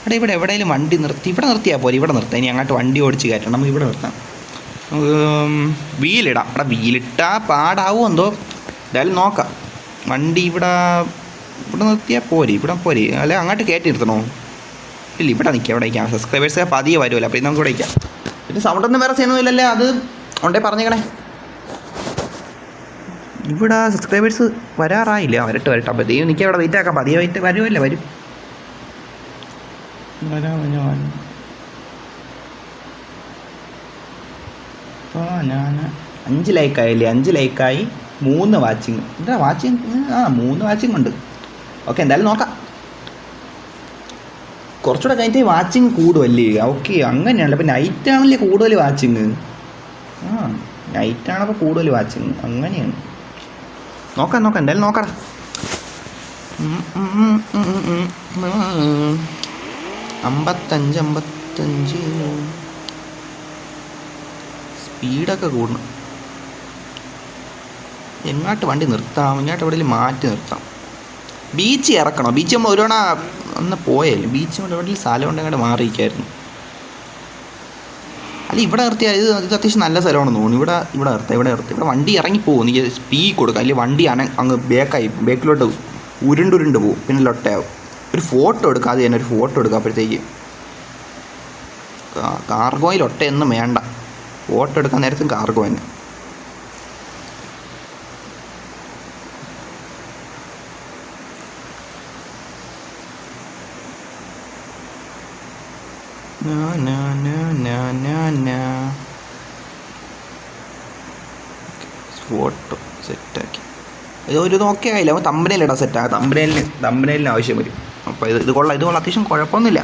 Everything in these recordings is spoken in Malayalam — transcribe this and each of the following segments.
എടാ ഇവിടെ എവിടെയെങ്കിലും വണ്ടി നിർത്തി, ഇവിടെ നിർത്തിയാൽ പോലെ, ഇവിടെ നിർത്താം. ഇനി അങ്ങോട്ട് വണ്ടി ഓടിച്ച് കയറ്റണം, നമുക്ക് ഇവിടെ നിർത്താം. വീലിടാം. ഇവിടെ വീലിട്ടാൽ പാടാവും എന്തോ, എന്തായാലും നോക്കാം. വണ്ടി ഇവിടെ നിർത്തിയാൽ പോരെ, ഇവിടെ പോരെ, അല്ലെ അങ്ങോട്ട് കയറ്റി നിർത്തണോ? ഇല്ല, ഇവിടെ നിൽക്കാം, ഇവിടെ നിൽക്കാം. സബ്സ്ക്രൈബേഴ്സ് പതിയെ വരുമല്ലോ, അപ്പോൾ ഇത് നമുക്ക് ഇവിടെ നിൽക്കാം. പിന്നെ സൗണ്ടൊന്നും വേറെ ചെയ്യുന്നതില്ലല്ലേ, അത് ഉണ്ടേ പറഞ്ഞേക്കണേ. ഇവിടെ സബ്സ്ക്രൈബേഴ്സ് വരാറായില്ല, വരട്ടെ. അപ്പോൾ ദൈവം നിൽക്കാം, ഇവിടെ വെയിറ്റ് ആക്കാം. പതിയെ വെയിറ്റ് വരുമല്ലേ, വരും. ഞാൻ 5 ലൈക്കായില്ലേ, 5 ലൈക്കായി, 3 വാച്ചിങ്. എന്താ വാച്ചിങ്? 3 വാച്ചിങ് ഉണ്ട്. ഓക്കെ, എന്തായാലും നോക്കാം. കുറച്ചുകൂടെ കഴിഞ്ഞിട്ട് വാച്ചിങ് കൂടുമല്ലേ? ഓക്കെ, അങ്ങനെയാണല്ലോ. അപ്പോൾ നൈറ്റാണല്ലേ കൂടുതൽ വാച്ചിങ്. നൈറ്റാണപ്പോൾ കൂടുതൽ വാച്ചിങ്, അങ്ങനെയാണ്. നോക്കാം, എന്തായാലും നോക്കാം. അമ്പത്തഞ്ച് സ്പീഡൊക്കെ കൂടണം. എങ്ങോട്ട് വണ്ടി നിർത്താം? ഇങ്ങോട്ട് എവിടെയെങ്കിലും മാറ്റി നിർത്താം. ബീച്ച് ഇറക്കണോ? ബീച്ച് നമ്മൾ ഒരു തവണ ഒന്ന് പോയാലും ബീച്ച് കൊണ്ട് എവിടെയെങ്കിലും സ്ഥലം കൊണ്ട് അങ്ങോട്ട് മാറിയിരിക്കായിരുന്നു. അല്ല, ഇവിടെ നിർത്തിയാൽ ഇത് അത്യാവശ്യം നല്ല സ്ഥലമാണെന്ന് തോന്നുന്നു. ഇവിടെ നിർത്താം. ഇവിടെ വണ്ടി ഇറങ്ങിപ്പോകും. നീ സ്പീഡ് കൊടുക്കുക, അല്ലെങ്കിൽ വണ്ടി അങ്ങ് ബേക്കിലോട്ട് ഉരുണ്ട് പോകും, പിന്നെ ലൊട്ടയാവും. ഒരു ഫോട്ടോ എടുക്കുക, അത് തന്നെ ഒരു ഫോട്ടോ എടുക്കുക. അപ്പോഴത്തേക്ക് കാർഗോയിൽ ഒട്ടയൊന്നും വേണ്ട, ഫോട്ടോ എടുക്കാൻ നേരത്തും കാർഗോ തന്നെ. ഫോട്ടോ സെറ്റാക്കി ഒരു നോക്കി ആയില്ല. അപ്പോൾ തമ്പനയിലിടാൻ സെറ്റാക്കാം. തമ്പനയിലിന് ആവശ്യം വരും. അപ്പോൾ ഇത് കൊള്ളാം, അത്യാവശ്യം കുഴപ്പമൊന്നുമില്ല.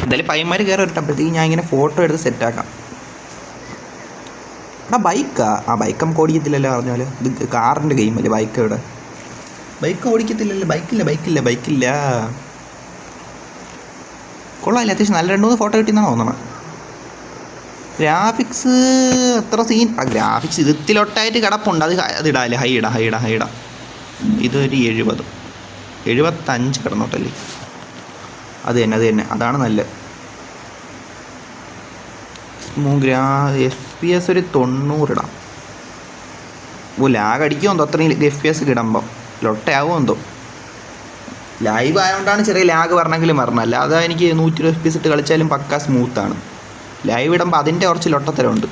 എന്തായാലും പയ്യന്മാർ കയറി വരട്ടപ്പോഴത്തേക്ക് ഞാൻ ഇങ്ങനെ ഫോട്ടോ എടുത്ത് സെറ്റാക്കാം. ബൈക്കാ? ബൈക്ക് നമുക്ക് ഓടിക്കത്തില്ലല്ലോ പറഞ്ഞാൽ. ഇത് കാറിൻ്റെ ഗെയിമല്ലേ, ബൈക്ക് ഇവിടെ. ബൈക്ക് ഓടിക്കത്തില്ലല്ലോ, ബൈക്കില്ല. കൊള്ളാമില്ല, അത്യാവശ്യം നല്ല 2-3 ഫോട്ടോ കിട്ടിയെന്നാണ് തോന്നണം. ഗ്രാഫിക്സ് അത്ര സീൻ. ഗ്രാഫിക്സ് ഇതിലൊട്ടായിട്ട് കിടപ്പുണ്ട്, അത് ഇടാല്ലേ. ഹൈ ഇടാം. ഇതൊരു 75 കിടന്നോട്ടല്ലേ. അത് തന്നെ, അതാണ് നല്ലത്. FPS ഒരു 90 ഇടാം. ലാഗ് അടിക്കുമോ അത്രയും FPS ഇടുമ്പം, ലൊട്ടയാകുമോ എന്തോ. ലൈവ് ആയതുകൊണ്ടാണ് ചെറിയ ലാഗ് പറഞ്ഞെങ്കിലും പറഞ്ഞല്ല. അതാ എനിക്ക് 120 FPS ഇട്ട് കളിച്ചാലും പക്കാ സ്മൂത്താണ്. ലൈവ് ഇടുമ്പോൾ അതിൻ്റെ കുറച്ച് ലൊട്ടത്തരമുണ്ട്.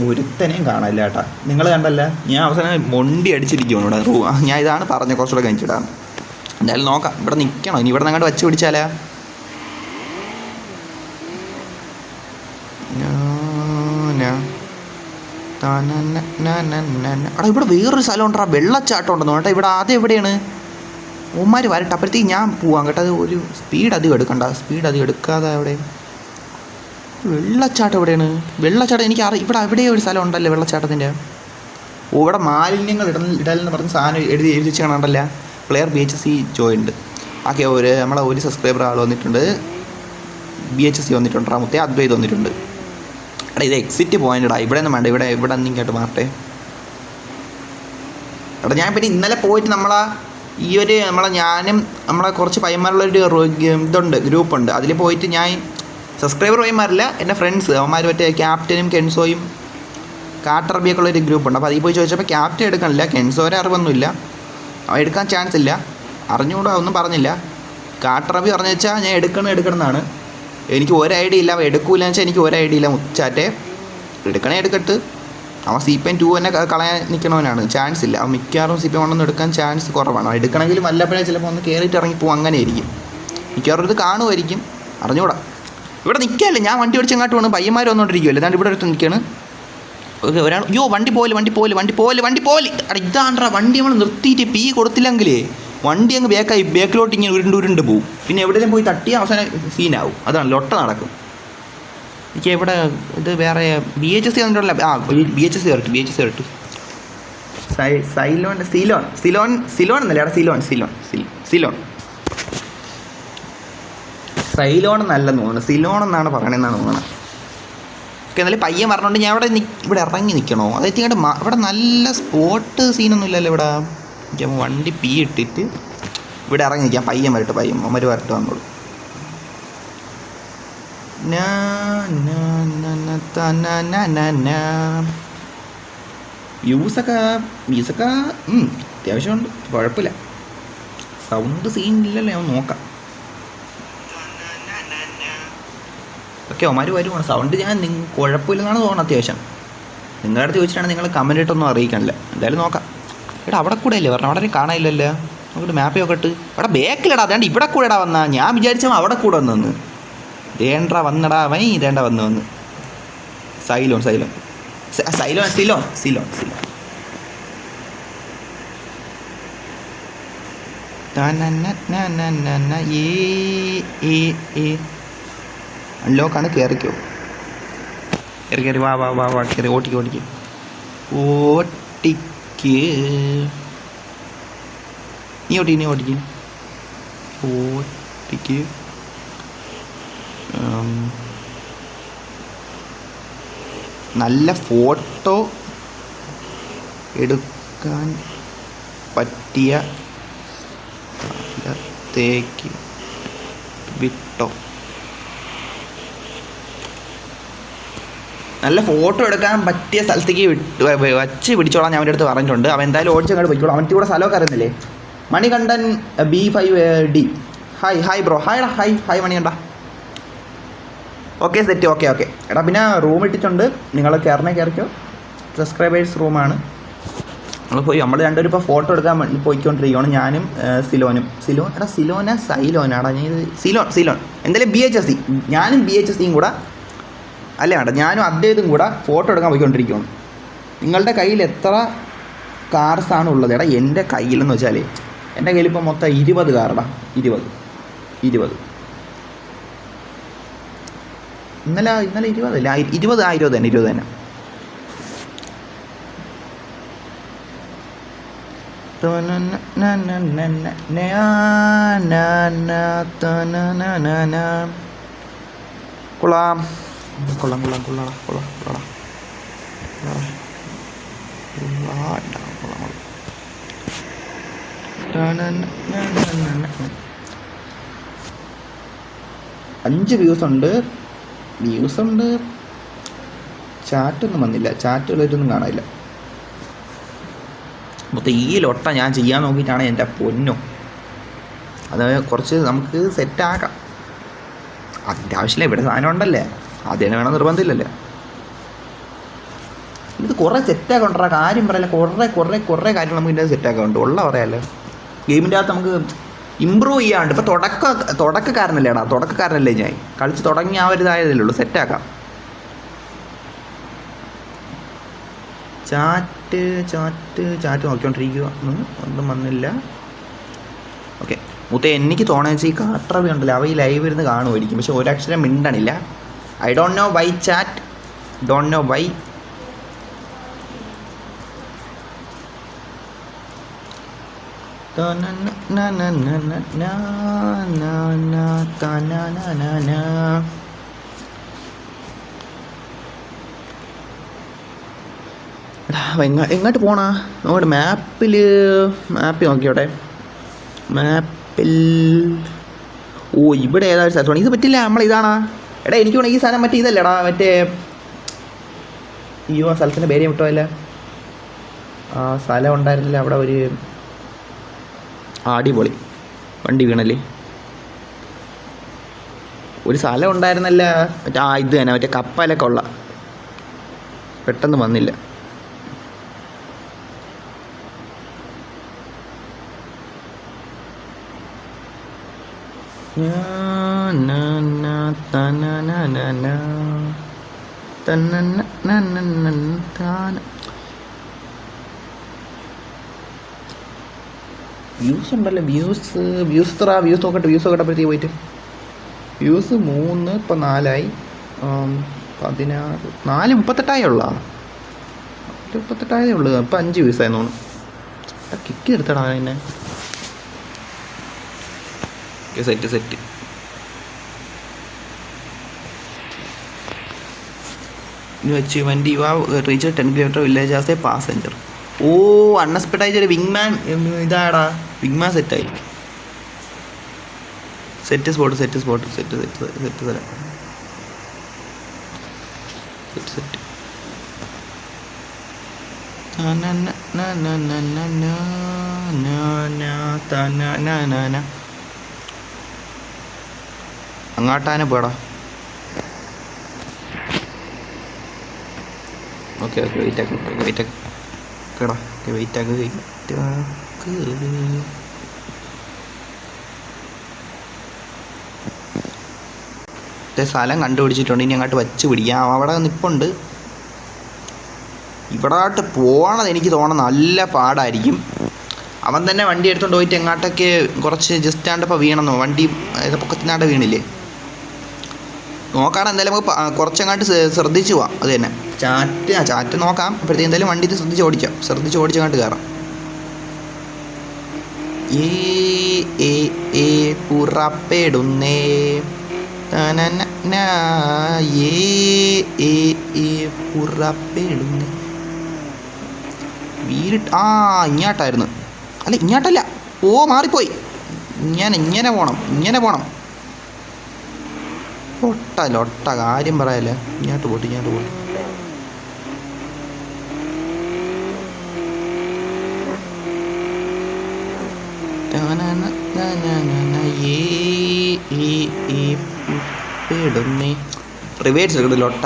ഒരുത്തനെയും കാണില്ല കേട്ടാ. നിങ്ങൾ കണ്ടല്ല, ഞാൻ അവസാനം മൊണ്ടി അടിച്ചിരിക്കുകയാണ് ഇവിടെ. ഞാൻ ഇതാണ് പറഞ്ഞത്, കുറച്ചുകൂടെ കഴിഞ്ഞിട്ടാണ്. എന്തായാലും നോക്കാം. ഇവിടെ നിൽക്കണോ? ഇനി ഇവിടെ നിന്ന് അങ്ങോട്ട് വച്ച് പിടിച്ചാലാ? എടാ, ഇവിടെ വേറൊരു സ്ഥലം ഉണ്ടോ, വെള്ളച്ചാട്ടം ഉണ്ടെന്ന് കേട്ടോ. ഇവിടെ ആദ്യം എവിടെയാണ് ഉമ്മാർ വരട്ടെ, അപ്പോഴത്തേക്ക് ഞാൻ പോവാം കേട്ടോ. അത് ഒരു സ്പീഡ് അധികം എടുക്കാതെ അവിടെ വെള്ളച്ചാട്ടം എവിടെയാണ്? എനിക്ക് ഇവിടെ എവിടെയോ ഒരു സ്ഥലം ഉണ്ടല്ലോ വെള്ളച്ചാട്ടത്തിൻ്റെ. ഇവിടെ മാലിന്യങ്ങൾ ഇടലെന്ന് പറഞ്ഞ സാധനം എഴുതി വെച്ച് കാണണ്ടല്ല. പ്ലെയർ BHC ജോയിൻഡ് ആക്കെ നമ്മളെ ഒരു സബ്സ്ക്രൈബർ ആൾ വന്നിട്ടുണ്ട്. BHC വന്നിട്ടുണ്ട്. മുത്തേ അദ്വൈത് വന്നിട്ടുണ്ട്. എടാ, ഇത് എക്സിറ്റ് പോയിൻ്റെടാ. ഇവിടെ ഒന്നും വേണ്ട, ഇവിടെ എന്തെങ്കിലും മാറട്ടെ. എടാ, ഞാൻ പിന്നെ ഇന്നലെ പോയിട്ട് ഞാനും നമ്മളെ കുറച്ച് പയ്യന്മാരുള്ളൊരു ഇതുണ്ട്, ഗ്രൂപ്പുണ്ട്. അതിൽ പോയിട്ട് ഞാൻ സബ്സ്ക്രൈബർ പയ്യന്മാരില്ല, എൻ്റെ ഫ്രണ്ട്സ് അവന്മാർ മറ്റേ ക്യാപ്റ്റനും കെൻസോയും കാട്ടറബിയൊക്കെ ഉള്ളൊരു ഗ്രൂപ്പുണ്ട്. അപ്പോൾ അതിൽ പോയി ചോദിച്ചപ്പോൾ ക്യാപ്റ്റൻ എടുക്കണില്ല, കെൻസോരെ അറിവൊന്നുമില്ല, അവൻ എടുക്കാൻ ചാൻസ് ഇല്ല, അറിഞ്ഞുകൂടാ, ഒന്നും പറഞ്ഞില്ല. കാട്ടറബി പറഞ്ഞു വെച്ചാൽ ഞാൻ എടുക്കണമെന്നാണ്. എനിക്ക് ഒരു ഐഡിയ ഇല്ല, അവൻ എടുക്കൂലെന്ന് വെച്ചാൽ എനിക്ക് ഒരു ഐഡിയ ഇല്ല. മുച്ചാറ്റെ എടുക്കട്ട്. അവൻ CPM2 തന്നെ കളയാൻ നിൽക്കണവനാണ്, ചാൻസ് ഇല്ല. അവൻ മിക്കവാറും CPM1 ഒന്നും എടുക്കാൻ ചാൻസ് കുറവാണ്. എടുക്കണമെങ്കിലും വല്ലപ്പോഴേ ചിലപ്പോൾ ഒന്ന് കയറിയിട്ട് ഇറങ്ങിപ്പോവും, അങ്ങനെ ആയിരിക്കും. മിക്കവാറും ഇത് കാണുമായിരിക്കും, അറിഞ്ഞുകൂടാ. ഇവിടെ നിൽക്കാമല്ലേ, ഞാൻ വണ്ടി ഓടിച്ച് അങ്ങോട്ട് പോകണം. പയ്യന്മാർ വന്നുകൊണ്ടിരിക്കുമല്ലോ, അതാണ്ട് ഇവിടെ അടുത്ത് നിൽക്കുകയാണ്. ഒരാൾ വണ്ടി പോലെ. ഇതാണ്ടാ വണ്ടി നമ്മൾ നിർത്തിയിട്ട് പീ കൊടുത്തില്ലെങ്കിലേ വണ്ടി അങ്ങ് ബേക്കിലോട്ട് ഇങ്ങനെ ഉരുണ്ട് പോവും. പിന്നെ എവിടെയെങ്കിലും പോയി തട്ടി അവസാനം സീനാവും. അതാണ് ലൊട്ട നടക്കും. എനിക്ക് ഇവിടെ ഇത് വേറെ BHC വന്നിട്ടുള്ള BHC കറക്റ്റ് സിലോൺ എന്നല്ലേ? അവിടെ സൈലോൺ നല്ലെന്ന് തോന്നുന്നു. സിലോൺ എന്നാണ് പറയണമെന്നാണ് തോന്നുന്നത്. ഓക്കെ, എന്നാലും പയ്യൻ പറഞ്ഞുകൊണ്ട് ഞാൻ ഇവിടെ ഇറങ്ങി നിൽക്കണോ? അതായത് ഇങ്ങോട്ട് ഇവിടെ നല്ല സ്പോട്ട് സീനൊന്നും ഇല്ലല്ലോ ഇവിടെ. എനിക്ക് വണ്ടി പീ ഇട്ടിട്ട് ഇവിടെ ഇറങ്ങി നിൽക്കാം. പയ്യൻ അമ്മര് വരട്ട് വന്നോളൂ. വ്യൂസൊക്കെ അത്യാവശ്യമുണ്ട്, കുഴപ്പമില്ല. സൗണ്ട് സീനില്ലല്ലോ, ഞാൻ നോക്കാം. ഓക്കെ, ഒമാര് വരുവാണ്. സൗണ്ട് ഞാൻ കുഴപ്പമില്ലെന്നാണ് തോന്നുന്നത്. അത്യാവശ്യം നിങ്ങളുടെ അടുത്ത് ചോദിച്ചിട്ടാണ് നിങ്ങൾ കമൻറ്റ് ഇട്ടൊന്നും അറിയിക്കാനില്ല. എന്തായാലും നോക്കാം. എടാ അവിടെ കൂടെ അല്ലേ പറഞ്ഞത്? അവിടെ കാണാനില്ലല്ലോ. നോക്കിട്ട് മാപ്പ് നോക്കിട്ട് അവിടെ ബേക്കിലടാ. അതാണ്ട് ഇവിടെ കൂടെ ഇടാ വന്നാ. ഞാൻ വിചാരിച്ചാൽ അവിടെ കൂടെ വന്നു. ദേണ്ടാ വന്നടാ അവൻ. ഇതേണ്ട വന്ന് സൈലോൺ അൺലോക്കാണ്. കയറിക്കോ, കയറി വാ കയറി ഓട്ടിക്ക് നീ ഓട്ടിക്ക് നല്ല ഫോട്ടോ എടുക്കാൻ പറ്റിയ സ്ഥലത്തേക്ക് വിട്ടോ. നല്ല ഫോട്ടോ എടുക്കാൻ പറ്റിയ സ്ഥലത്തേക്ക് വച്ച് പിടിച്ചോളാം ഞാൻ അവൻ്റെ അടുത്ത് പറഞ്ഞിട്ടുണ്ട്. അവൻ എന്തായാലും ഓടിച്ചങ്ങോട്ട് പോയിക്കോളാം. അവൻ്റെ കൂടെ സ്ഥലമൊക്കെ അറിയുന്നില്ലേ? Manikandan B5D. Hi bro. Hi മണികണ്ഠ. Okay set. ഓക്കെ എടാ, പിന്നെ റൂം ഇട്ടിട്ടുണ്ട്. നിങ്ങൾ കയറിക്കോ. സബ്സ്ക്രൈബേഴ്സ് റൂമാണ്. നമ്മൾ രണ്ടുപേരും ഇപ്പോൾ ഫോട്ടോ എടുക്കാൻ വേണ്ടി പോയിക്കൊണ്ടിരിക്കുകയാണ്. ഞാനും സിലോനും. സൈലോനാടാ ഞാൻ. സിലോൺ എന്തായാലും BHSC. ഞാനും BHSCയും കൂടെ അല്ലേ വേണ്ട, ഞാനും അദ്ദേഹത്തും കൂടെ ഫോട്ടോ എടുക്കാൻ പോയിക്കൊണ്ടിരിക്കുകയാണ്. നിങ്ങളുടെ കയ്യിൽ എത്ര കാർസാണ് ഉള്ളത്? എടാ എൻ്റെ കയ്യിലെന്ന് വെച്ചാൽ എൻ്റെ കയ്യിൽ ഇപ്പോൾ മൊത്തം 20 കാറടാ. 20 ഇന്നലെ 20 അല്ല, 20 തന്നെ. കൊള്ളാം. അഞ്ച് വ്യൂസ് ഉണ്ട്. ചാറ്റൊന്നും വന്നില്ല. ചാറ്റുകളായിട്ടൊന്നും കാണാനില്ല. മൊത്തം ഈ ലൊട്ട ഞാൻ ചെയ്യാൻ നോക്കിയിട്ടാണ് എൻ്റെ പൊന്നോ. അത് കുറച്ച് നമുക്ക് സെറ്റാക്കാം. അതിൻ്റെ ആവശ്യമില്ല, ഇവിടെ സാധനം ഉണ്ടല്ലേ, അതിനെ വേണം നിർബന്ധമില്ലല്ലേ. ഇത് കുറേ സെറ്റാക്കണ്ടാ, കാര്യം പറയല്ല. കുറേ കാര്യങ്ങൾ നമുക്ക് ഇതിൻ്റെ സെറ്റാക്കാറുണ്ട്. ഉള്ള പറയാമല്ലോ. ഗെയിമിൻ്റെ അകത്ത് നമുക്ക് ഇമ്പ്രൂവ് ചെയ്യാണ്ട്. ഇപ്പോൾ തുടക്കക്കാരനല്ലേ ഞാൻ. കളിച്ച് തുടങ്ങി ആ ഒരു ഇതായതല്ലേ ഉള്ളൂ. സെറ്റാക്കാം. ചാറ്റ് നോക്കിക്കൊണ്ടിരിക്കുക. ഒന്നും വന്നില്ല. ഓക്കെ, എനിക്ക് തോന്നുന്നത് ഈ കാട്ടറവി ഉണ്ടല്ലോ, അവ ഈ ലൈവ് ഇരുന്ന് കാണുമായിരിക്കും. പക്ഷെ ഒരക്ഷരം മിണ്ടണില്ല. I don't know why chat. എങ്ങോട്ട് പോണാ? നോക്കട്ടെ മാപ്പിൽ നോക്കിയോട്ടെ. മാപ്പിൽ ഇവിടെ ഏതാ സ്ഥലമാണ്? ഇത് പറ്റില്ല, നമ്മളിതാണാ. എടാ എനിക്ക് വേണം ഈ സാധനം മറ്റേ ഇതല്ലേടാ, മറ്റേ ആ സ്ഥലത്തിൻ്റെ പേര് വിട്ടോല്ല. ആ സ്ഥലം ഉണ്ടായിരുന്നില്ല അവിടെ ഒരു അടിപൊളി വണ്ടി വീണല്ലേ. ഒരു സ്ഥലം ഉണ്ടായിരുന്നല്ല മറ്റേ ഇത് തന്നെ, മറ്റേ കപ്പലൊക്കെ ഉള്ള. പെട്ടെന്ന് വന്നില്ല. വ്യൂസ് ഉണ്ടല്ലോ. വ്യൂസ് നോക്കട്ടെ പോയിട്ട്. വ്യൂസ് 3 ഇപ്പം 4 16 4 38 ഉള്ളു. ഇപ്പം 5 വ്യൂസായി തോന്നുന്നു. കിക്ക് എടുത്തടാ എന്നെ. Set achievement. You have reach 10 kilometre village as a passenger. Oh unexpected ആയിട്ട് ഒരു വിങ്മാൻ ഇതാടാ. വിങ്മാൻ സെറ്റായി. സെറ്റ് സ്പോട്ട് സെറ്റ് സ്ഥലം സെറ്റ്. അങ്ങാട്ടാനെ പോടാ. ഓക്കെ വെയിറ്റ് ആക്ക് കേടാ. വെയിറ്റ് ആക്ക്. സ്ഥലം കണ്ടുപിടിച്ചിട്ടുണ്ട്. ഇനി അങ്ങോട്ട് വച്ച് പിടിക്കാം. അവിടെ നിൽപ്പുണ്ട്. ഇവിടാട്ട് പോകണത് എനിക്ക് തോന്നുന്നത് നല്ല പാടായിരിക്കും. അവൻ തന്നെ വണ്ടി എടുത്തുകൊണ്ട് പോയിട്ട് എങ്ങോട്ടൊക്കെ കുറച്ച് ജസ്റ്റ് ആണ്ടപ്പോൾ വീണെന്നോ. വണ്ടി പൊക്കത്തിനാണ്ട് വീണില്ലേ. നോക്കാം എന്തായാലും നമുക്ക് കുറച്ചങ്ങോട്ട് ശ്രദ്ധിച്ച് പോവാം. അത് തന്നെ ചാറ്റ് നോക്കാം. അപ്പോഴത്തേക്ക് എന്തായാലും വണ്ടി ശ്രദ്ധിച്ച് ഓടിച്ചങ്ങോട്ട് കയറാം. പുറപ്പെടുന്നേ പുറപ്പെടുന്നേ ഇങ്ങോട്ടായിരുന്നു. അല്ല ഇങ്ങോട്ടല്ല. മാറിപ്പോയി. ഇങ്ങനെ പോണം. ഒട്ട കാര്യം പറയാല്ലേ. ഇങ്ങോട്ട് പോട്ട് റിവേഴ്സ് എടുക്കട്ടെ. ലൊട്ട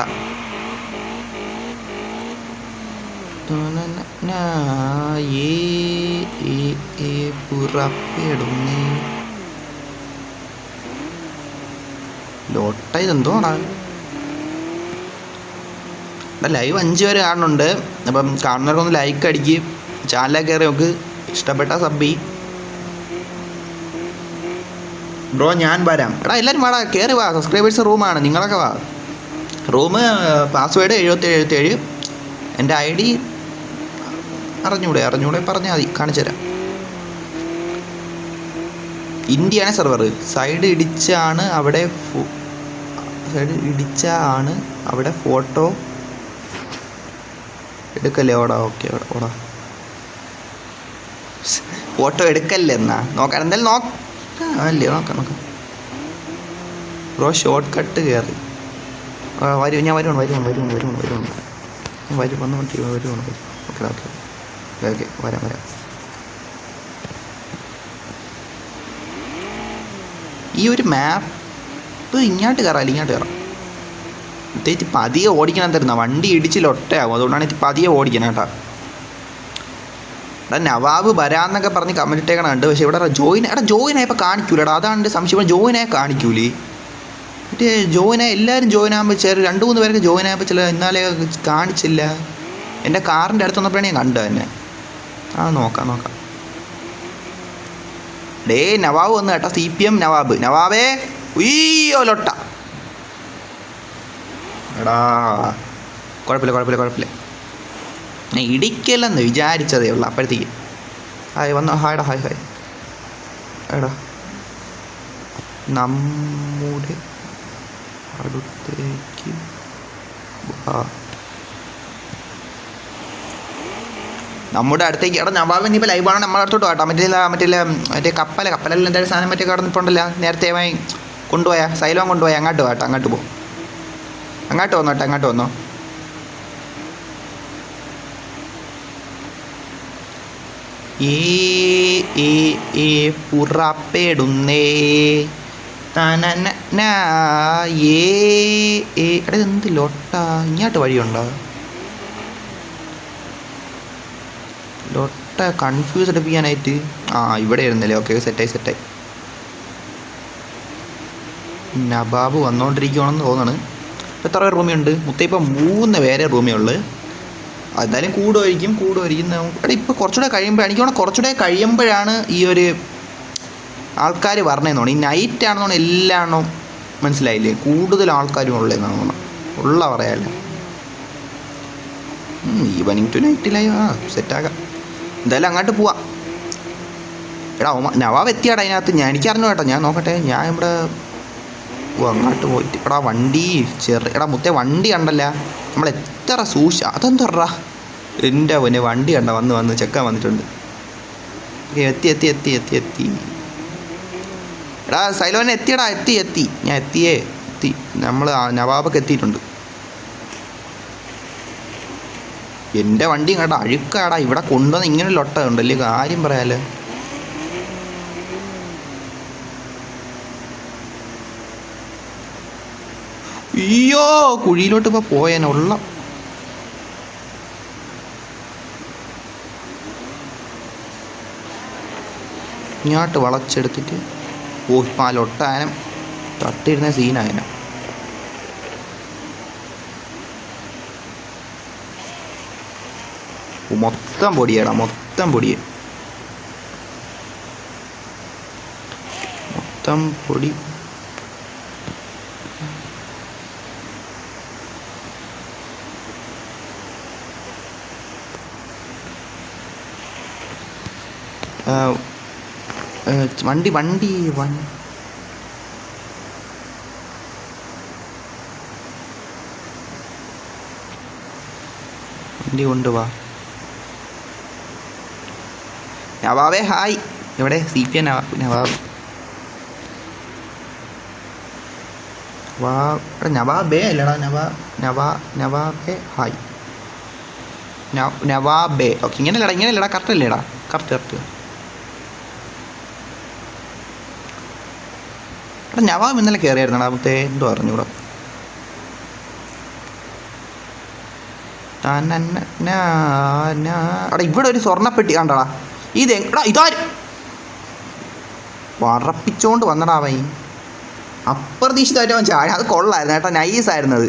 പുറപ്പെടുന്നേ. ലോട്ട ഇതെന്തോടാ. ലൈവ് 5 പേര് കാണുന്നുണ്ട്. അപ്പം കാണുന്നവർക്കൊന്ന് ലൈക്ക് അടിക്ക്. ചാനലിൽ കയറി നോക്ക്. ഇഷ്ടപ്പെട്ട സബ്ബി ബ്രോ. ഞാൻ വരാം. എടാ എല്ലാവരും വാടാ. കയറി വാ. സബ്സ്ക്രൈബേഴ്സ് റൂമാണ്. നിങ്ങളൊക്കെ വാ. Room password 7777. എൻ്റെ ID അറിഞ്ഞൂടെ പറഞ്ഞാൽ മതി. കാണിച്ചു തരാം. ഇന്ത്യയാണ് സെർവർ. സൈഡ് ഇടിച്ചാണ് അവിടെ ഫോട്ടോ എടുക്കല്ലേ. ഓക്കെ ഓടാ. ഫോട്ടോ എടുക്കല്ലേ എന്നാ നോക്കാം. എന്തായാലും നോക്കാം. ബ്രോ ഷോർട്ട് കട്ട് കയറി വരും. ഞാൻ വരുവാണ്. ഓക്കെ വരാം. ഈ ഒരു മാപ്പ് ഇങ്ങോട്ട് കയറാം. പ്രത്യേകിച്ച് പതിയെ ഓടിക്കണം തരുന്ന. വണ്ടി ഇടിച്ച് ലൊട്ടയാവും. അതുകൊണ്ടാണ് ഇത് പതിയെ ഓടിക്കണം കേട്ടോ. നവാബ് വരാന്നൊക്കെ പറഞ്ഞ് കമൻറ്റ് ഇട്ടേക്കണുണ്ട്. പക്ഷേ ഇവിടെ ജോയിനായപ്പോൾ കാണിക്കൂലടാ. അതാണ് എൻ്റെ സംശയം. ജോയിനായി കാണിക്കൂലേ. മറ്റേ എല്ലാവരും ജോയിൻ ആകുമ്പോൾ 2-3 പേർക്ക് ജോയിൻ ആയപ്പോൾ ഇന്നാലെ കാണിച്ചില്ല. എൻ്റെ കാറിൻ്റെ അടുത്ത് വന്നപ്പോഴാണ് ഞാൻ കണ്ടത് തന്നെ. നോക്കാം. നവാബ് വന്നു കേട്ടോ. CPM നവാബേ. ഉയ്യോ ലൊട്ട. എടാ കുഴപ്പമില്ല. ഞാൻ ഇടിക്കല്ലെന്ന് വിചാരിച്ചതേ ഉള്ളൂ. അപ്പോഴത്തേക്ക് വന്നു. ഹായ് എടാ നമ്മുടെ അടുത്തേക്ക് എടാ നവാബ് ഇനിയിപ്പോൾ ലൈവാണ്. നമ്മളെ അടുത്തോട്ട് കേട്ടോ. മറ്റേ കപ്പലെല്ലാം എന്തായാലും സാധനം മറ്റേ കടന്നിട്ടുണ്ടല്ലോ. നേരത്തെ കൊണ്ടുപോയാ സൈലോൺ കൊണ്ടുപോയാൽ അങ്ങോട്ട് പോകട്ടെ. അങ്ങോട്ട് വന്നോ. പുറപ്പെടുന്നേ. എന്ത് ലൊട്ട. ഇങ്ങോട്ട് വഴിയുണ്ടോ? ലൊട്ട കൺഫ്യൂസ് എടുപ്പിക്കാനായിട്ട്. ഇവിടെ ഇരുന്നല്ലേ. ഓക്കെ സെറ്റായി. നവാബ് വന്നുകൊണ്ടിരിക്കുകയാണെന്ന് തോന്നുന്നു. എത്ര റൂമുണ്ട്? ഇപ്പം 3 പേരെ റൂമേ ഉള്ളു. എന്തായാലും കൂടുമായിരിക്കും. ഇപ്പോൾ കുറച്ചുകൂടെ കഴിയുമ്പോൾ കുറച്ചുകൂടെ കഴിയുമ്പോഴാണ് ഈ ഒരു ആൾക്കാർ പറഞ്ഞതെന്ന് തോന്നുന്നു. ഈ നൈറ്റ് ആണെന്ന് എല്ലാം മനസ്സിലായില്ലേ. കൂടുതൽ ആൾക്കാരും ഉള്ളതെന്നാണ് തോന്നുന്നത്. പറയാല്ലേ. ഈവനിങ് ടു നൈറ്റിലായി. സെറ്റാകാം. എന്തായാലും അങ്ങോട്ട് പോവാം. എടാ നവാബ് എത്തിയാടാ അതിനകത്ത്. എനിക്കറിഞ്ഞു കേട്ടോ. ഞാൻ നോക്കട്ടെ. ഞാൻ ഇവിടെ അങ്ങോട്ട് പോയിട്ട് വണ്ടി മുത്തേ വണ്ടി കണ്ടല്ല. നമ്മളെത്ര അതെന്തറാ എൻ്റെ പൊന്നെ വണ്ടി കണ്ട വന്ന് ചെക്കാൻ വന്നിട്ടുണ്ട്. എത്തി എടാ സൈലോനെ എത്തിയടാ, എത്തി ഞാൻ എത്തി. നമ്മൾ നവാബൊക്കെ എത്തിയിട്ടുണ്ട്. എൻ്റെ വണ്ടിയും കേട്ടോ അഴുക്കാടാ. ഇവിടെ കൊണ്ടുവന്ന് ഇങ്ങനെ ലൊട്ട ഉണ്ടല്ലേ, കാര്യം പറയാലോ. അയ്യോ കുഴിയിലോട്ട് ഇപ്പോൾ പോയേനുള്ള ഇങ്ങോട്ട് വളച്ചെടുത്തിട്ട് ഇപ്പം ആ ലൊട്ടാനം തട്ടിയിരുന്ന സീനായന. മൊത്തം പൊടിയടാ, മൊത്തം പൊടി. വണ്ടി കൊണ്ടുവാ. നവാബേ ഹായ്. എവിടെ CP നവാബ്? നവാബേ അല്ലടാ, നവാബേ ഹായ്. നവാബേ ഓക്കെ. ഇങ്ങനെയല്ലടാ കറക്റ്റ് അല്ലേടാ? കറക്റ്റ്. എടാ നവാബ് ഇന്നലെ കയറിയായിരുന്നടാ മുത്തേ, എന്തോ അറിഞ്ഞൂടാ. എടാ ഇവിടെ ഒരു സ്വർണ്ണപ്പെട്ടി കണ്ടടാ. എടാ ഇതാരും വറപ്പിച്ചോണ്ട് വന്നടാ അവൻ. അപ്രതീക്ഷിതമായിട്ട് അവൻ ചാടി. അത് കൊള്ളായിരുന്നു കേട്ടോ, നൈസായിരുന്നത്.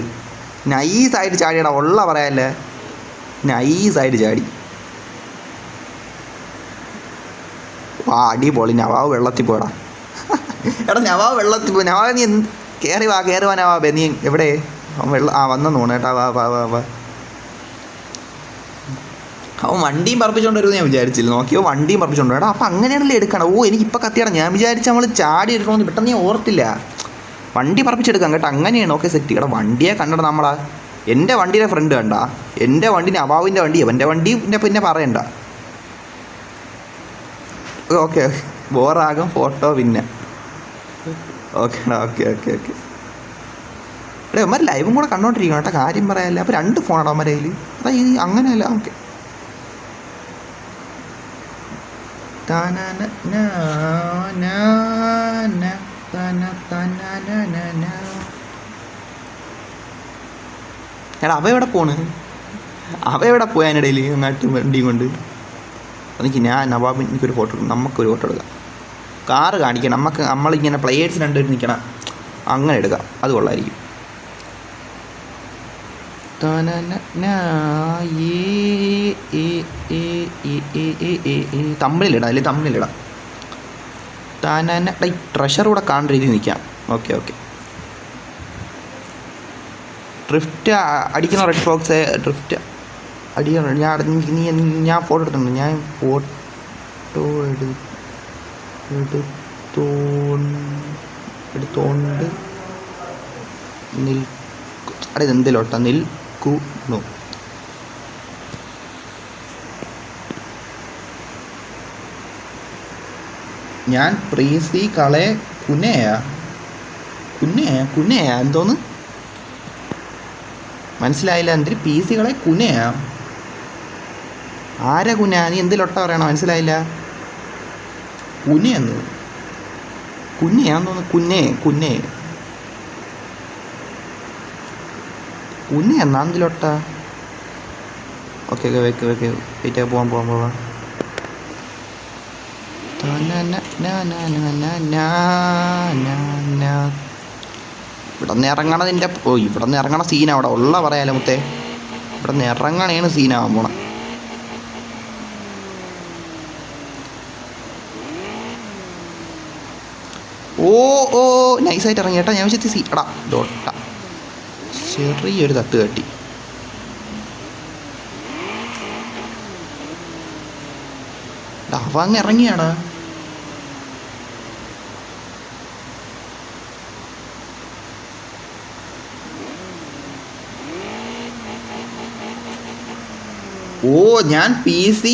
നൈസായിട്ട് ചാടിയടാ, ഉള്ള പറയാല്ലേ, നൈസായിട്ട് ചാടി. അടിപൊളി. നവാബ് വെള്ളത്തിൽ പോയടാ. എടാ നവാബ് വെള്ളത്തിൽ പോയി. നവാബ് നീ കയറി വാ നവാബേ. നീ എവിടെ? വന്നെന്ന് തോന്നുന്നു കേട്ടാ. വാ. അവൻ വണ്ടിയും പറപ്പിച്ചോണ്ട് വരുമെന്ന് ഞാൻ വിചാരിച്ചില്ല. നോക്കിയോ വണ്ടിയും പറപ്പിച്ചോണ്ട്. എടാ അപ്പം അങ്ങനെയാണല്ലേ എടുക്കണം. എനിക്കിപ്പോൾ കത്തിയടാ. ഞാൻ വിചാരിച്ച നമ്മൾ ചാടി എടുക്കണമെന്ന് പെട്ടെന്ന് ഞാൻ ഓർത്തില്ല. വണ്ടി പറപ്പിച്ചെടുക്കാം കേട്ടോ, അങ്ങനെയാണ്. Okay set. എടാ വണ്ടിയെ കണ്ടടാ നമ്മളാ. എൻ്റെ വണ്ടിയുടെ ഫ്രണ്ട് കണ്ട. എൻ്റെ വണ്ടി നവാബിൻ്റെ വണ്ടി, അവൻ്റെ വണ്ടി പിന്നെ പറയണ്ട. ഓക്കെ ബോറാകും ഫോട്ടോ പിന്നെ. ഓക്കേടാ ഓക്കെ. എടാ അവന്മാർ ലൈവും കൂടെ കണ്ടോണ്ടിരിക്കണം കേട്ടോ, കാര്യം പറയാല്ല. അപ്പോൾ 2 ഫോണാണ് അവന്മാരെ കയ്യിൽ. അതാ ഈ അങ്ങനെയല്ല. ഓക്കെ എടാ അവ എവിടെ പോയാനിടയിൽ അങ്ങോട്ട് വണ്ടിയും കൊണ്ട്? നവാബ് എനിക്കൊരു ഫോട്ടോ എടുക്കും. നമുക്കൊരു ഫോട്ടോ എടുക്കാം. കാറ് കാണിക്കണം. നമ്മളിങ്ങനെ പ്ലേയേഴ്സ് രണ്ടുപേരും നിൽക്കണം, അങ്ങനെ എടുക്കാം. അത് കൊള്ളായിരിക്കും. തമ്മിലിടാം അല്ലെങ്കിൽ തമ്മിലിടാം. ട്രഷർ കൂടെ കാണുന്ന രീതിയിൽ നിൽക്കാം. ഓക്കെ ഡ്രിഫ്റ്റ് അടിക്കുന്ന റെഡ് ഫോക്സ്. ഡ്രിഫ്റ്റ് അടിക്കണം. ഞാൻ ഫോട്ടോ എടുത്തിട്ടുണ്ട്. ഞാൻ ഫോട്ടോ എടുത്തോണ്ട് ഇതെന്തിലോട്ടാ നിൽക്കുന്നു. ഞാൻ പ്രീസി കളെ കുനയാ എന്തോന്ന് മനസ്സിലായില്ല. എന്തിന് PC കളെ കുനയാ? ആരാ കുന? നീ എന്തിലൊട്ട പറയണോ? മനസ്സിലായില്ല. കുനയെന്ന് കുന്നയാന്ന് തോന്നുന്നു. കുന്നയെന്നാ എന്തിലൊട്ട? ഓക്കെ വെയിറ്റ് പോവാം. ഇവിടെ നിന്ന് ഇറങ്ങണതിൻ്റെ ഇവിടെ നിന്ന് ഇറങ്ങണ സീനാ അവിടെ ഉള്ള പറയാലോ മുത്തേ. ഇവിടെ നിന്ന് ഇറങ്ങണേണ് സീനാവാൻ പോണ. ഓ നൈസായിട്ട് ഇറങ്ങി കേട്ടോ. ഞാൻ വിചാരിച്ചു എടാ ഡോട്ട ചെറിയൊരു തട്ട് കട്ടി. അവ അങ്ങ് ഇറങ്ങിയാടാ. ഓ ഞാൻ PC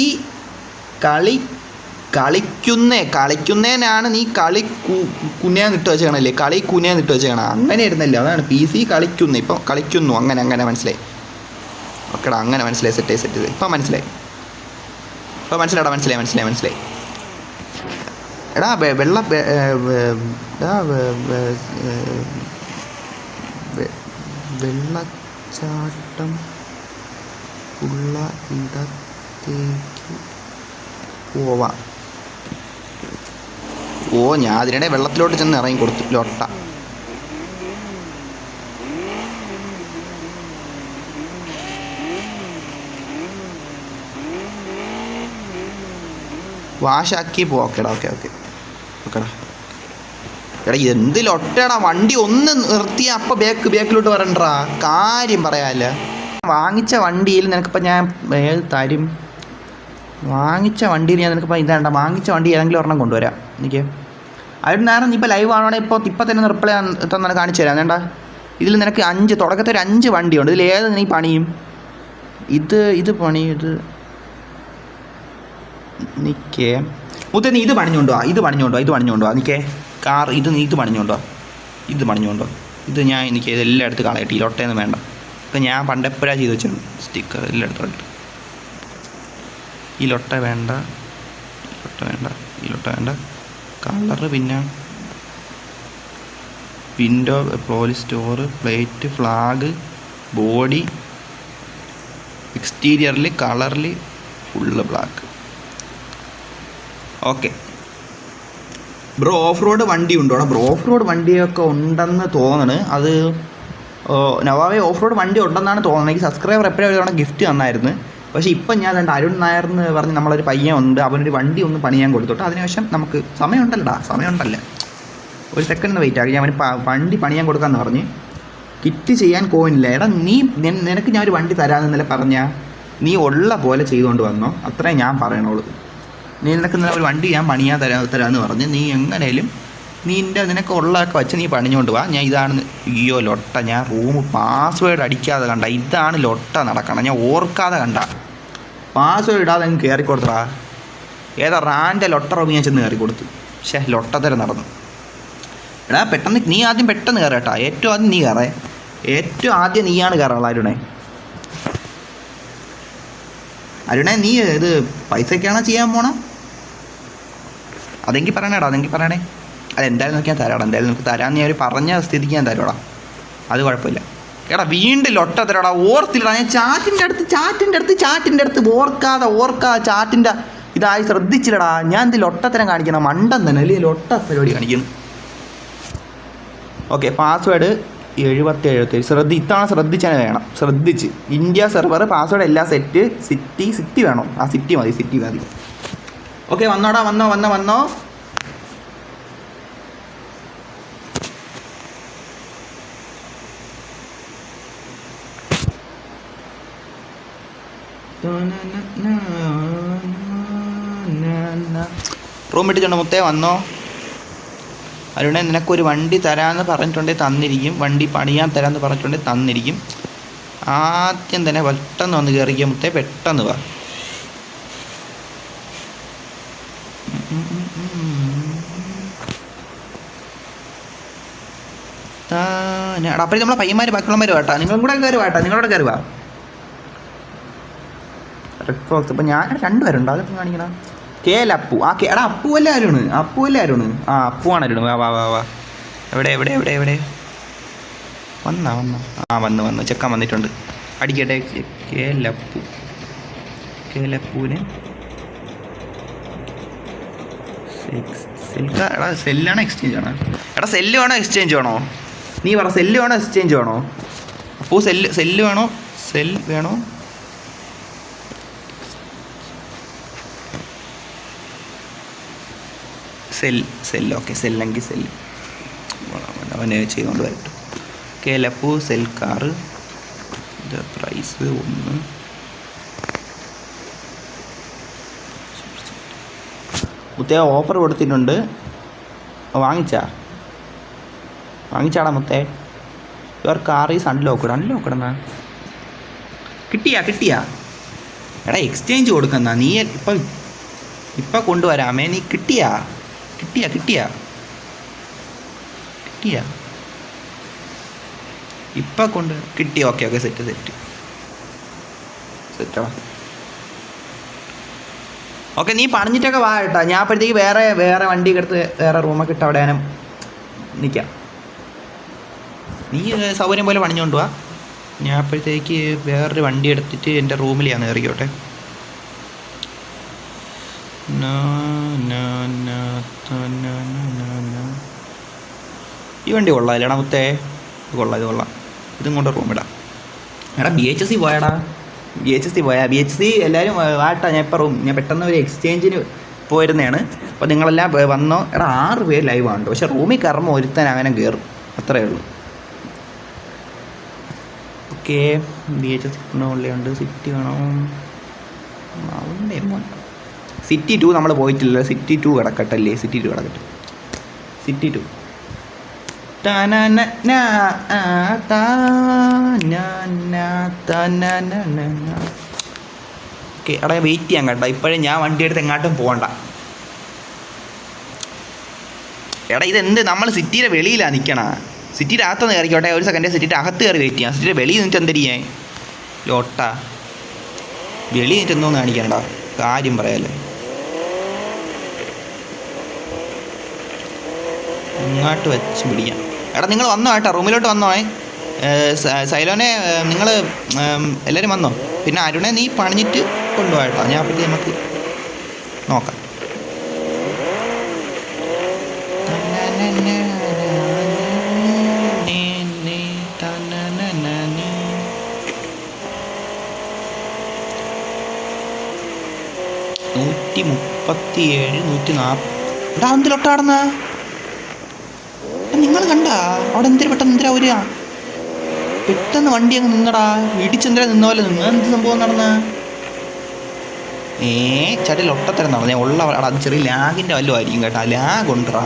കളിക്കുന്നതിനാണ് നീ കുനിയാന്നിട്ട് വെച്ചേക്കണല്ലേ, കളി കുനിയാന്നിട്ട് വെച്ചേക്കണം. അങ്ങനെ ആയിരുന്നല്ലോ, അതാണ് PC കളിക്കുന്നു. ഇപ്പം കളിക്കുന്നു, അങ്ങനെ മനസ്സിലായി. ഓക്കെടാ, അങ്ങനെ മനസ്സിലായി. സെറ്റ് ചെയ്ത് ഇപ്പം മനസ്സിലായി. മനസ്സിലായി. എടാ വെള്ളച്ചാട്ടം ഉള്ള ഇടത്തേക്ക് പോവാം. ഓ ഞാൻ അതിനിടെ വെള്ളത്തിലോട്ട് ചെന്ന് ഇറങ്ങി കൊടുത്തു ലൊട്ട. വാഷാക്കി പോക്കെടാ. ഓക്കെടാ. എടാ എന്ത് ലൊട്ടേടാ, വണ്ടി ഒന്ന് നിർത്തിയാൽ അപ്പം ബാക്കിലോട്ട് വരണ്ടാ, കാര്യം പറയാല്ല. വാങ്ങിച്ച വണ്ടിയിൽ നിനക്കിപ്പോൾ ഞാൻ തരും. വാങ്ങിച്ച വണ്ടിയിൽ ഞാൻ നിനക്കിപ്പോൾ ഇതാണ്ട, വാങ്ങിച്ച വണ്ടി ഏതെങ്കിലും ഒരെണ്ണം കൊണ്ടുവരാം എനിക്ക്. അതിന് നേരം നീ ഇപ്പോൾ ലൈവ് ആണോടെ ഇപ്പം തന്നെ റിപ്ലൈ തന്നെ കാണിച്ചു തരാം. വേണ്ട, ഇതിൽ നിനക്ക് തുടക്കത്തിൽ ഒരു 5 വണ്ടിയുണ്ട്. ഇതിൽ ഏത് നീ പണിയും? ഇത് പണിയും. ഇത് നിൽക്കേ മുത്തേ, നീ ഇത് പണിഞ്ഞുകൊണ്ടുവാ. നിൽക്കേ കാർ നീ ഇത് പണിഞ്ഞുകൊണ്ടുവാ. ഇത് ഞാൻ എനിക്ക് ഇതെല്ലാം എടുത്ത് കളയട്ടെ. ഈ ലൊട്ടയൊന്നും വേണ്ട. ഇപ്പം ഞാൻ പണ്ടെപ്പോഴാണ് ചെയ്ത് വെച്ചിട്ടുണ്ട് സ്റ്റിക്കർ എല്ലാം എടുത്തോട്ട്. ഈ ലൊട്ട വേണ്ട. കളറ് പിന്നെ window, police store, plate, flag, body, എക്സ്റ്റീരിയറിൽ കളറിൽ full black. Okay bro, off road വണ്ടി ഉണ്ടോ? ബ്രോ ഓഫ് റോഡ് വണ്ടിയൊക്കെ ഉണ്ടെന്ന് തോന്നണ്. അത് നവാവെ ഓഫ് റോഡ് വണ്ടി ഉണ്ടെന്നാണ് തോന്നുന്നത്. എനിക്ക് സബ്സ്ക്രൈബർ എപ്പോഴും ഒരു തവണ ഗിഫ്റ്റ് തന്നായിരുന്നു. പക്ഷേ ഇപ്പം ഞാൻ അരുൺ നായർ എന്ന് പറഞ്ഞ് നമ്മളൊരു പയ്യൻ ഉണ്ട്, അവനൊരു വണ്ടി ഒന്ന് പണിയാൻ കൊടുത്തോട്ട്. അതിനുശേഷം നമുക്ക് സമയമുണ്ടല്ലോ, ഒരു സെക്കൻഡ് വെയിറ്റ് ആക്കി. ഞാൻ അവന് വണ്ടി പണിയാൻ കൊടുക്കാമെന്ന് പറഞ്ഞ് കിറ്റ് ചെയ്യാൻ കോയിനില്ല. എടാ നിനക്ക് ഞാൻ ഒരു വണ്ടി തരാമെന്നല്ലേ പറഞ്ഞാൽ, നീ ഉള്ള പോലെ ചെയ്തുകൊണ്ട് വന്നോ, അത്രയും ഞാൻ പറയണുള്ളൂ. നിനക്ക് ഒരു വണ്ടി ഞാൻ പണിയാൻ തരാമെന്ന് പറഞ്ഞ് നീ എങ്ങനെയും നിനക്ക് ഉള്ളതൊക്കെ വെച്ച് നീ പണിഞ്ഞുകൊണ്ട് വാ. ഞാൻ ഇതാണ് ലൊട്ട. ഞാൻ പാസ്വേഡ് അടിക്കാതെ കണ്ട, ഇതാണ് ലൊട്ട നടക്കണം. ഞാൻ ഓർക്കാതെ കണ്ട, പാസ്വേഡ് ഇടാതെ അങ്ങ് കയറിക്കൊടുത്തടാ. ഏതാ റാൻ്റെ ലൊട്ട റൂം ഞാൻ ചെന്ന് കയറിക്കൊടുത്തു. ലൊട്ടത്തരം നടന്നു. എടാ പെട്ടെന്ന് നീ ആദ്യം പെട്ടെന്ന് കയറി കേട്ടാ. ഏറ്റവും ആദ്യം നീ കയറേ. ഏറ്റവും ആദ്യം നീയാണ് കയറുള്ളത് അരുണേ. നീ ഇത് പൈസയ്ക്കാണോ ചെയ്യാൻ പോണ? അതെങ്കിൽ പറയണേ. അതെന്തായാലും നോക്കി ഞാൻ തരാടാ. എന്തായാലും നമുക്ക് തരാമെന്ന് ഞാൻ പറഞ്ഞ സ്ഥിതിക്ക് ഞാൻ തരാടാ. അത് കുഴപ്പമില്ല. എടാ വീണ്ടും ലൊട്ട തരാടാ. ഓർത്തില്ലടാ, ഞാൻ ചാറ്റിൻ്റെ അടുത്ത് ഓർക്കാതെ ചാറ്റിൻ്റെ ഇതായി ശ്രദ്ധിച്ചില്ലടാ. ഞാൻ ഇത് ലൊട്ടത്തരം കാണിക്കണം, മണ്ടൻ തന്നെ അല്ലെങ്കിൽ ലൊട്ട പരിപാടി കാണിക്കുന്നു. Okay, password 7077. ഇത്തവണ ശ്രദ്ധിച്ചാൽ വേണം. ശ്രദ്ധിച്ച് ഇന്ത്യ സെർവർ പാസ്വേഡ് എല്ലാം സെറ്റ്. സിറ്റി വേണോ? ആ സിറ്റി മതി. ഓക്കെ വന്നോടാ, വന്നോ. റൂം ഇട്ടിട്ടുണ്ട് മുത്തേ, വന്നോ. അരുണേ നിനക്കൊരു വണ്ടി തരാമെന്ന് പറഞ്ഞിട്ടുണ്ടെങ്കിൽ തന്നിരിക്കും. വണ്ടി പണിയാൻ തരാമെന്ന് പറഞ്ഞിട്ടുണ്ടെങ്കിൽ തന്നിരിക്കും. ആദ്യം തന്നെ പെട്ടെന്ന് വന്ന് കയറിക്കുക മുത്തേ, പെട്ടെന്ന് വാ. അപ്പോൾ നമ്മളെ പയ്യന്മാർ ബാക്കിയുള്ളവർ വേട്ടാ. നിങ്ങളും കൂടെ കയറി വാ. Red fox. ഇപ്പം ഞാൻ 2 പേരുണ്ടോ? അതൊക്കെ കാണിക്കണം. അപ്പു. എടാ അപ്പുവല്ലേ അരുണ്? ആ അപ്പുവാണ് അരുണ്. വാ. എവിടെ വന്നോ? വന്നു. ചെക്കൻ വന്നിട്ടുണ്ട്. അടിക്കട്ടെ. കേലപ്പൂവിന് എടാ സെല്ലാണോ എക്സ്ചേഞ്ച് ആണോ? എടാ സെല്ല് വേണോ എക്സ്ചേഞ്ച് വേണോ? നീ പറ, സെല്ല് വേണോ എക്സ്ചേഞ്ച് വേണോ? അപ്പോൾ സെല്ല് വേണോ? സെല്ല്. ഓക്കെ, സെല്ലെങ്കിൽ സെല്ല് അവനെ ചെയ്തുകൊണ്ട് വരട്ടെ. കേലപ്പൂ സെൽ കാറ്. പ്രൈസ് 1. മുത്തേ ഓഫർ കൊടുത്തിട്ടുണ്ട്. വാങ്ങിച്ചാടാ മുത്തേ. യുവർ കാർ ഈസ് അൺലോക്ക്ഡ് എന്നാ കിട്ടിയാ? എടാ എക്സ്ചേഞ്ച് കൊടുക്കുന്ന നീ ഇപ്പം കൊണ്ടുവരാമേ. നീ കിട്ടിയാ ഇപ്പം കൊണ്ട് കിട്ടി. ഓക്കെ സെറ്റാ. ഓക്കെ നീ പണിഞ്ഞിട്ടൊക്കെ വാ കേട്ടോ. ഞാൻ അപ്പോഴത്തേക്ക് വേറെ വണ്ടിയൊക്കെ എടുത്ത് വേറെ റൂമൊക്കെ ഇട്ട് അവിടെ ഞാൻ നിൽക്കാം. നീ സൗകര്യം പോലെ പണിഞ്ഞുകൊണ്ട് വാ. ഞാൻ അപ്പോഴത്തേക്ക് വേറൊരു വണ്ടി എടുത്തിട്ട് എൻ്റെ റൂമിൽ ഞാൻ കയറിക്കോട്ടെ. ഈ വണ്ടി കൊള്ളാം അല്ലേടാ മുത്തേ? ഇത് കൊള്ളാം. ഇതും കൊണ്ട് റൂമിടാം. എടാ BHC പോയാടാ. BHC എല്ലാവരും വാട്ടാ. ഞാൻ പെട്ടെന്ന് ഒരു എക്സ്ചേഞ്ചിന് പോയിരുന്നതാണ്. അപ്പോൾ നിങ്ങളെല്ലാം വന്നോ. എടാ 6 പേര് ലൈവാണ്. പക്ഷേ റൂമിൽ കയറുമ്പോൾ ഒരുത്തൻ അങ്ങനെ കയറും, അത്രയേ ഉള്ളൂ. Okay BHC ഉള്ളിയുണ്ട്. സിറ്റി വേണം. സിറ്റി 2 നമ്മൾ പോയിട്ടില്ല. സിറ്റി 2 കിടക്കട്ടല്ലേ? സിറ്റി 2 കിടക്കട്ടെ. City 2 okay. എടാ വെയിറ്റ് ചെയ്യാൻ കേട്ടോ. ഇപ്പോഴും ഞാൻ വണ്ടി എടുത്ത് എങ്ങോട്ടും പോകണ്ട. എടാ ഇതെന്ത്? നമ്മൾ സിറ്റിയുടെ വെളിയിലാണ് നിൽക്കണ. സിറ്റിയുടെ അകത്തൊന്ന് കയറിക്കോട്ടെ. ഒരു സെക്കൻഡ്. സിറ്റിയുടെ അകത്ത് കയറി വെയിറ്റ് ചെയ്യാം. സിറ്റിയുടെ വെളിയിൽ നിന്നിട്ട് എന്തരിക്കാൻ ലോട്ടാ? വെളിയിൽ നിന്നിട്ട് എന്തോന്ന് കാണിക്കാനടാ? കാര്യം പറയാല്ലേ. ഇങ്ങോട്ട് വെച്ച് പിടിക്കാം. എടാ നിങ്ങൾ വന്നോ കേട്ടോ, റൂമിലോട്ട് വന്നോ. സൈലോനെ നിങ്ങൾ എല്ലാവരും വന്നോ. പിന്നെ അരുണെ നീ പണിഞ്ഞിട്ട് കൊണ്ടുപോകാം കേട്ടോ. ഞാൻ അപ്പോഴത്തേക്ക് നമുക്ക് നോക്കാം. എടാ എന്തിലൊട്ടാടുന്ന നിങ്ങൾ കണ്ട അവിടെ പെട്ടെന്ന് വണ്ടി അങ്ങ് നിന്നടാ. ഇടിച്ചെന്തിരാ നിന്ന പോലെ നിന്ന്. എന്ത് സംഭവം നടന്ന? ചേട്ടൻ ഒട്ടത്തരം നടന്നേ ഉള്ള. അത് ചെറിയ ലാഗിൻ്റെ വല്ലതും ആയിരിക്കും കേട്ടോ. ലാഗ് ഉണ്ടടാ,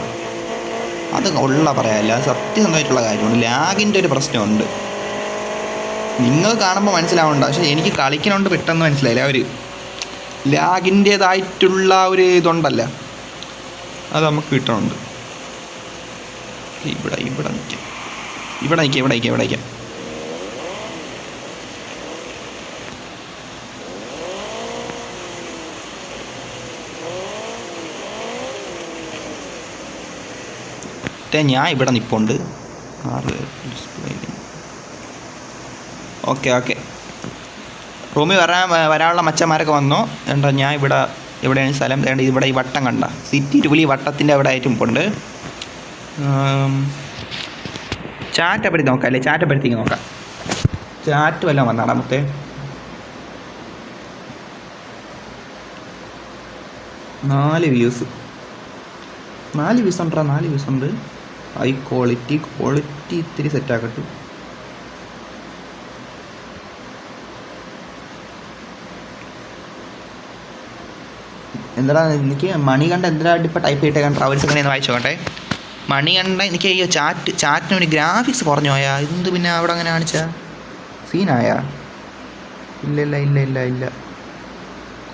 അത് ഉള്ള പറയാമല്ല, സത്യസന്ധമായിട്ടുള്ള കാര്യമാണ്. ലാഗിൻ്റെ ഒരു പ്രശ്നമുണ്ട്. നിങ്ങൾ കാണുമ്പോൾ മനസ്സിലാവണ്ട, പക്ഷേ എനിക്ക് കളിക്കണോണ്ട് പെട്ടെന്ന് മനസ്സിലായില്ല. ഒരു ലാഗിൻ്റേതായിട്ടുള്ള ഒരു ഇതുണ്ടല്ലോ, അത് നമുക്ക് കിട്ടണുണ്ട്. ഇവിടെ നിൽക്കാം. ഞാൻ ഇവിടെ നിൽപ്പുണ്ട്. ഓക്കെ റൂമിൽ വരാനുള്ള മച്ചന്മാരൊക്കെ വന്നോ. എന്താ ഞാൻ എവിടെയാണ് സ്ഥലം? ഇവിടെ ഈ വട്ടം കണ്ട സിറ്റി 2 ഈ വട്ടത്തിൻ്റെ അവിടെ ആയിട്ട് നിൽപ്പുണ്ട്. ചാറ്റപ്പെടുത്തി നോക്കാം അല്ലേ? ചാറ്റപ്പെടുത്തേക്ക് നോക്കാം. ചാറ്റ് വല്ലതും വന്നാടാ മുത്തേ? നാല് വ്യൂസ് ഉണ്ടോ? 4 വ്യൂസ് ഉണ്ട്. ഹൈ ക്വാളിറ്റി ഇത്തിരി സെറ്റാക്കട്ടെ. എന്താ എനിക്ക് മണി കണ്ട എന്തിനാ ഇപ്പോൾ ടൈപ്പ് ചെയ്തിട്ടേ കണ്ട ട്രാവൽസ് എങ്ങനെ വായിച്ചോട്ടെ. മണി കണ്ട എനിക്ക് ഈ ചാറ്റിന് ഒരു ഗ്രാഫിക്സ് കുറഞ്ഞു പോയാ? എന്ത് പിന്നെ അവിടെ അങ്ങനെ കാണിച്ചാ സീനായാ? ഇല്ല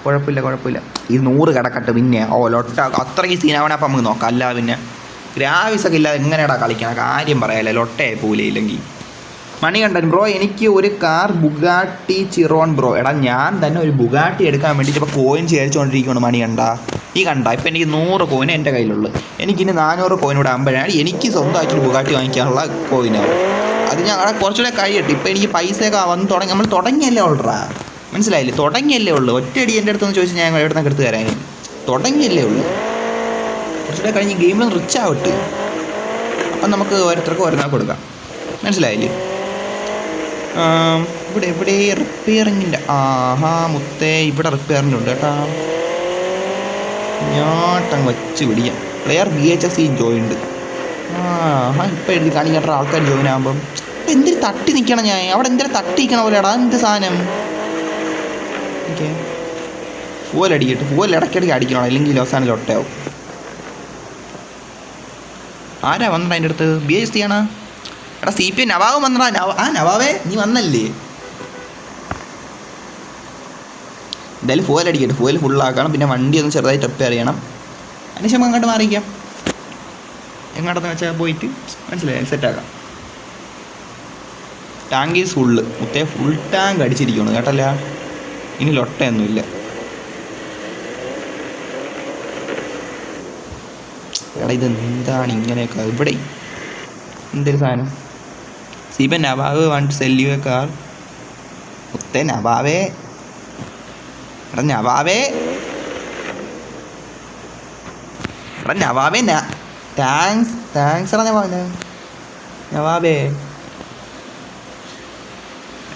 കുഴപ്പമില്ല. ഈ 100 കിടക്കട്ടെ. പിന്നെ ലൊട്ട അത്രയ്ക്ക് സീനാവണേ അപ്പം നമുക്ക് നോക്കാം. അല്ല പിന്നെ ഗ്രാഫിക്സ് ഒക്കെ ഇല്ലാതെ എങ്ങനെയാടാ കളിക്കണം? കാര്യം പറയാല്ലേ, ലൊട്ടയായി പോവില്ല ഇല്ലെങ്കിൽ. മണി കണ്ടൻ ബ്രോ, എനിക്ക് ഒരു കാർ ബുഗാട്ടി ചിറോൺ ബ്രോ. എടാ ഞാൻ തന്നെ ഒരു ബുഗാട്ടി എടുക്കാൻ വേണ്ടിയിട്ട് ഇപ്പോൾ കോയിൻ ചേർച്ചുകൊണ്ടിരിക്കുകയാണ്. മണി കണ്ട ഇപ്പം എനിക്ക് 100 കോയിൻ എൻ്റെ കയ്യിലുള്ളു. എനിക്കിനി 400 കോയിൻ കൂടെ ആകുമ്പോഴാണ് എനിക്ക് സ്വന്തമായിട്ടൊരു ബുഗാട്ടി വാങ്ങിക്കാനുള്ള കോയിനാണ്. അത് ഞാൻ കുറച്ചുകൂടെ കഴിയട്ടെ. ഇപ്പം എനിക്ക് പൈസയൊക്കെ വന്ന് തുടങ്ങി. നമ്മൾ തുടങ്ങിയല്ലേ ഉള്ളൂടാ, മനസ്സിലായില്ലേ? തുടങ്ങിയല്ലേ ഉള്ളൂ. ഒറ്റയടി എൻ്റെ അടുത്തൊന്ന് ചോദിച്ചാൽ ഞാൻ എവിടെ നിന്നൊക്കെ എടുത്ത് തരാൻ. തുടങ്ങിയല്ലേ ഉള്ളൂ. കുറച്ചുകൂടെ കഴിഞ്ഞ് ഗെയിമിൽ റിച്ച് ആവട്ടെ. അപ്പം നമുക്ക് ഓരോരുത്തർക്ക് ഓരോന്നാ കൊടുക്കാം. മനസ്സിലായില്ലേ? ഇവിടെ റിപ്പയറിങ്ങിൻ്റെ മുത്തേ ഇവിടെ റിപ്പയറിൻ്റെ ഉണ്ട് കേട്ടാ. ഞാട്ടങ്ങ് വച്ച് പിടിക്കാം. Player BHC joined. ഇപ്പം എഴുതി കാണിക്കേണ്ട ആൾക്കാർ ജോയിൻ ആകുമ്പം എന്തിന് തട്ടി നിൽക്കണം? ഞാൻ അവിടെ എന്തിനാ തട്ടി നിൽക്കണ പോലെയാടാ? എന്ത് സാധനം? ഓക്കെ പൂവൽ ഇടയ്ക്കിടയ്ക്ക് അടിക്കണം, അല്ലെങ്കിൽ അവസാനം ലൊട്ടയാവും. ആരാ വന്നടാ എൻ്റെ അടുത്ത്? BHC ആണ്. എടാ CP നവാബ് വന്നടാ. നവാബേ നീ വന്നല്ലേ? എന്തായാലും ഫോയിൽ അടിക്കട്ടെ, ഫോയിൽ ഫുള്ളാക്കണം. പിന്നെ വണ്ടി ഒന്ന് ചെറുതായിട്ട് റിപ്പയർ ചെയ്യണം. അതിനുശേഷം അങ്ങോട്ട് മാറിക്കാം. എങ്ങോട്ടെന്ന് വെച്ചാൽ പോയിട്ട് മനസ്സിലായി സെറ്റാക്കാം. Tank is full. മുത്തേ ഫുൾ ടാങ്ക് അടിച്ചിരിക്കണം കേട്ടല്ല. ഇനി ലൊട്ടയൊന്നുമില്ല. എടാ ഇതെന്താണ് ഇങ്ങനെയൊക്കെ? ഇവിടെ എന്തൊരു സാധനം? സീബൻ Nawab want sell you a car. മുത്തേ നവാബേ, എടാ നവാബേ, എടാ നവാബേ, താങ്ക്സ് എടാ നവാബേ.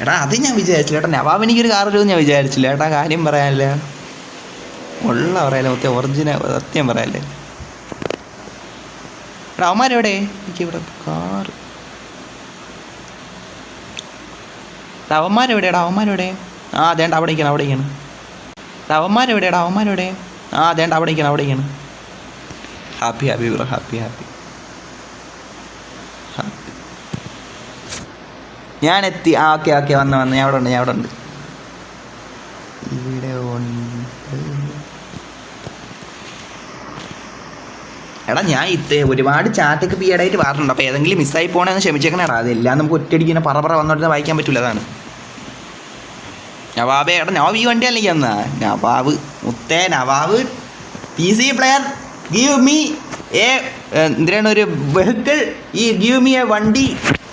എടാ അത് ഞാൻ വിചാരിച്ചില്ല ഏട്ടാ, നവാബ് എനിക്കൊരു കാർ വരുമെന്ന് ഞാൻ വിചാരിച്ചില്ല ഏട്ടാ. കാര്യം പറയാനല്ലേ, ഉള്ള പറയാല്ലേ മുത്തേ, ഒറിജിനൽ സത്യം പറയാല്ലേ. എടാ അവന്മാരെവിടെ? എനിക്കിവിടെ കാർ. അവന്മാരെവിടെയാടാ? അവന്മാരെവിടെ? ആ അതേണ്ട അവിടെ ഇരിക്കണം, അവിടെ ഇരിക്കണം. അവന്മാരെവിടെയാടാ? അവന്മാരെവിടെ? ആ അതേണ്ട അവിടെ ഇരിക്കണം, അവിടെ ഇരിക്കണം. Happy happy bro, happy happy happy. ഞാൻ എത്തി. ആ ഓക്കെ ഓക്കെ, വന്ന് ഞാൻ അവിടെ ഉണ്ട്, ഞാൻ അവിടെ ഉണ്ട്. ഇവിടെ ഉണ്ട്. എടാ ഞാൻ ഒരുപാട് ചാറ്റൊക്കെ പിയാടായിട്ട് പറഞ്ഞിട്ടുണ്ട്. അപ്പോൾ ഏതെങ്കിലും മിസ്സായി പോകണമെന്ന് ക്ഷമിച്ചേക്കണേടാ. അതെല്ലാം നമുക്ക് ഒറ്റയടിക്ക് ഇങ്ങനെ പറ വന്നോട്ട് വായിക്കാൻ പറ്റില്ല. അതാണ് നവാബേ. എടാ നവാബ് ഈ വണ്ടി അല്ലെങ്കിൽ എന്നാ നവാബ് മുത്തേ Nawab PC player give me A എന്തിനാണ് ഒരു വെഹിക്കിൾ. ഈ ഗീവ് മീ എ വണ്ടി.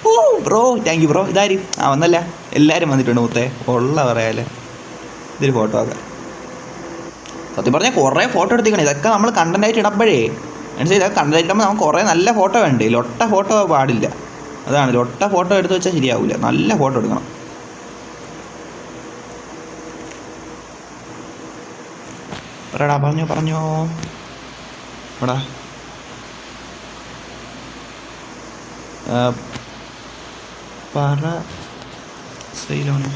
ഓ ബ്രോ, താങ്ക് യു ബ്രോ. ഇതാരും വന്നല്ല, എല്ലാവരും വന്നിട്ടുണ്ട് മുത്തേ. ഉള്ള പറയാല്ലേ. ഇതൊരു ഫോട്ടോ ആക്കാം. സത്യം പറഞ്ഞാൽ കുറേ ഫോട്ടോ എടുത്തിക്കണം. ഇതൊക്കെ നമ്മൾ കണ്ടൻറ്റായിട്ട് ഇടപ്പോഴേ മനസ്സിലായി. ഇതൊക്കെ കണ്ടൻറ്റായിട്ട് ഇടുമ്പോൾ നമുക്ക് കുറേ നല്ല ഫോട്ടോ വേണ്ടേ. ലൊട്ട ഫോട്ടോ പാടില്ല. അതാണ്, ലൊട്ട ഫോട്ടോ എടുത്ത് വെച്ചാൽ ശരിയാവില്ല. നല്ല ഫോട്ടോ എടുക്കണം. പറയടാ, പറഞ്ഞോ എടാ. പറ സൈലോണ്.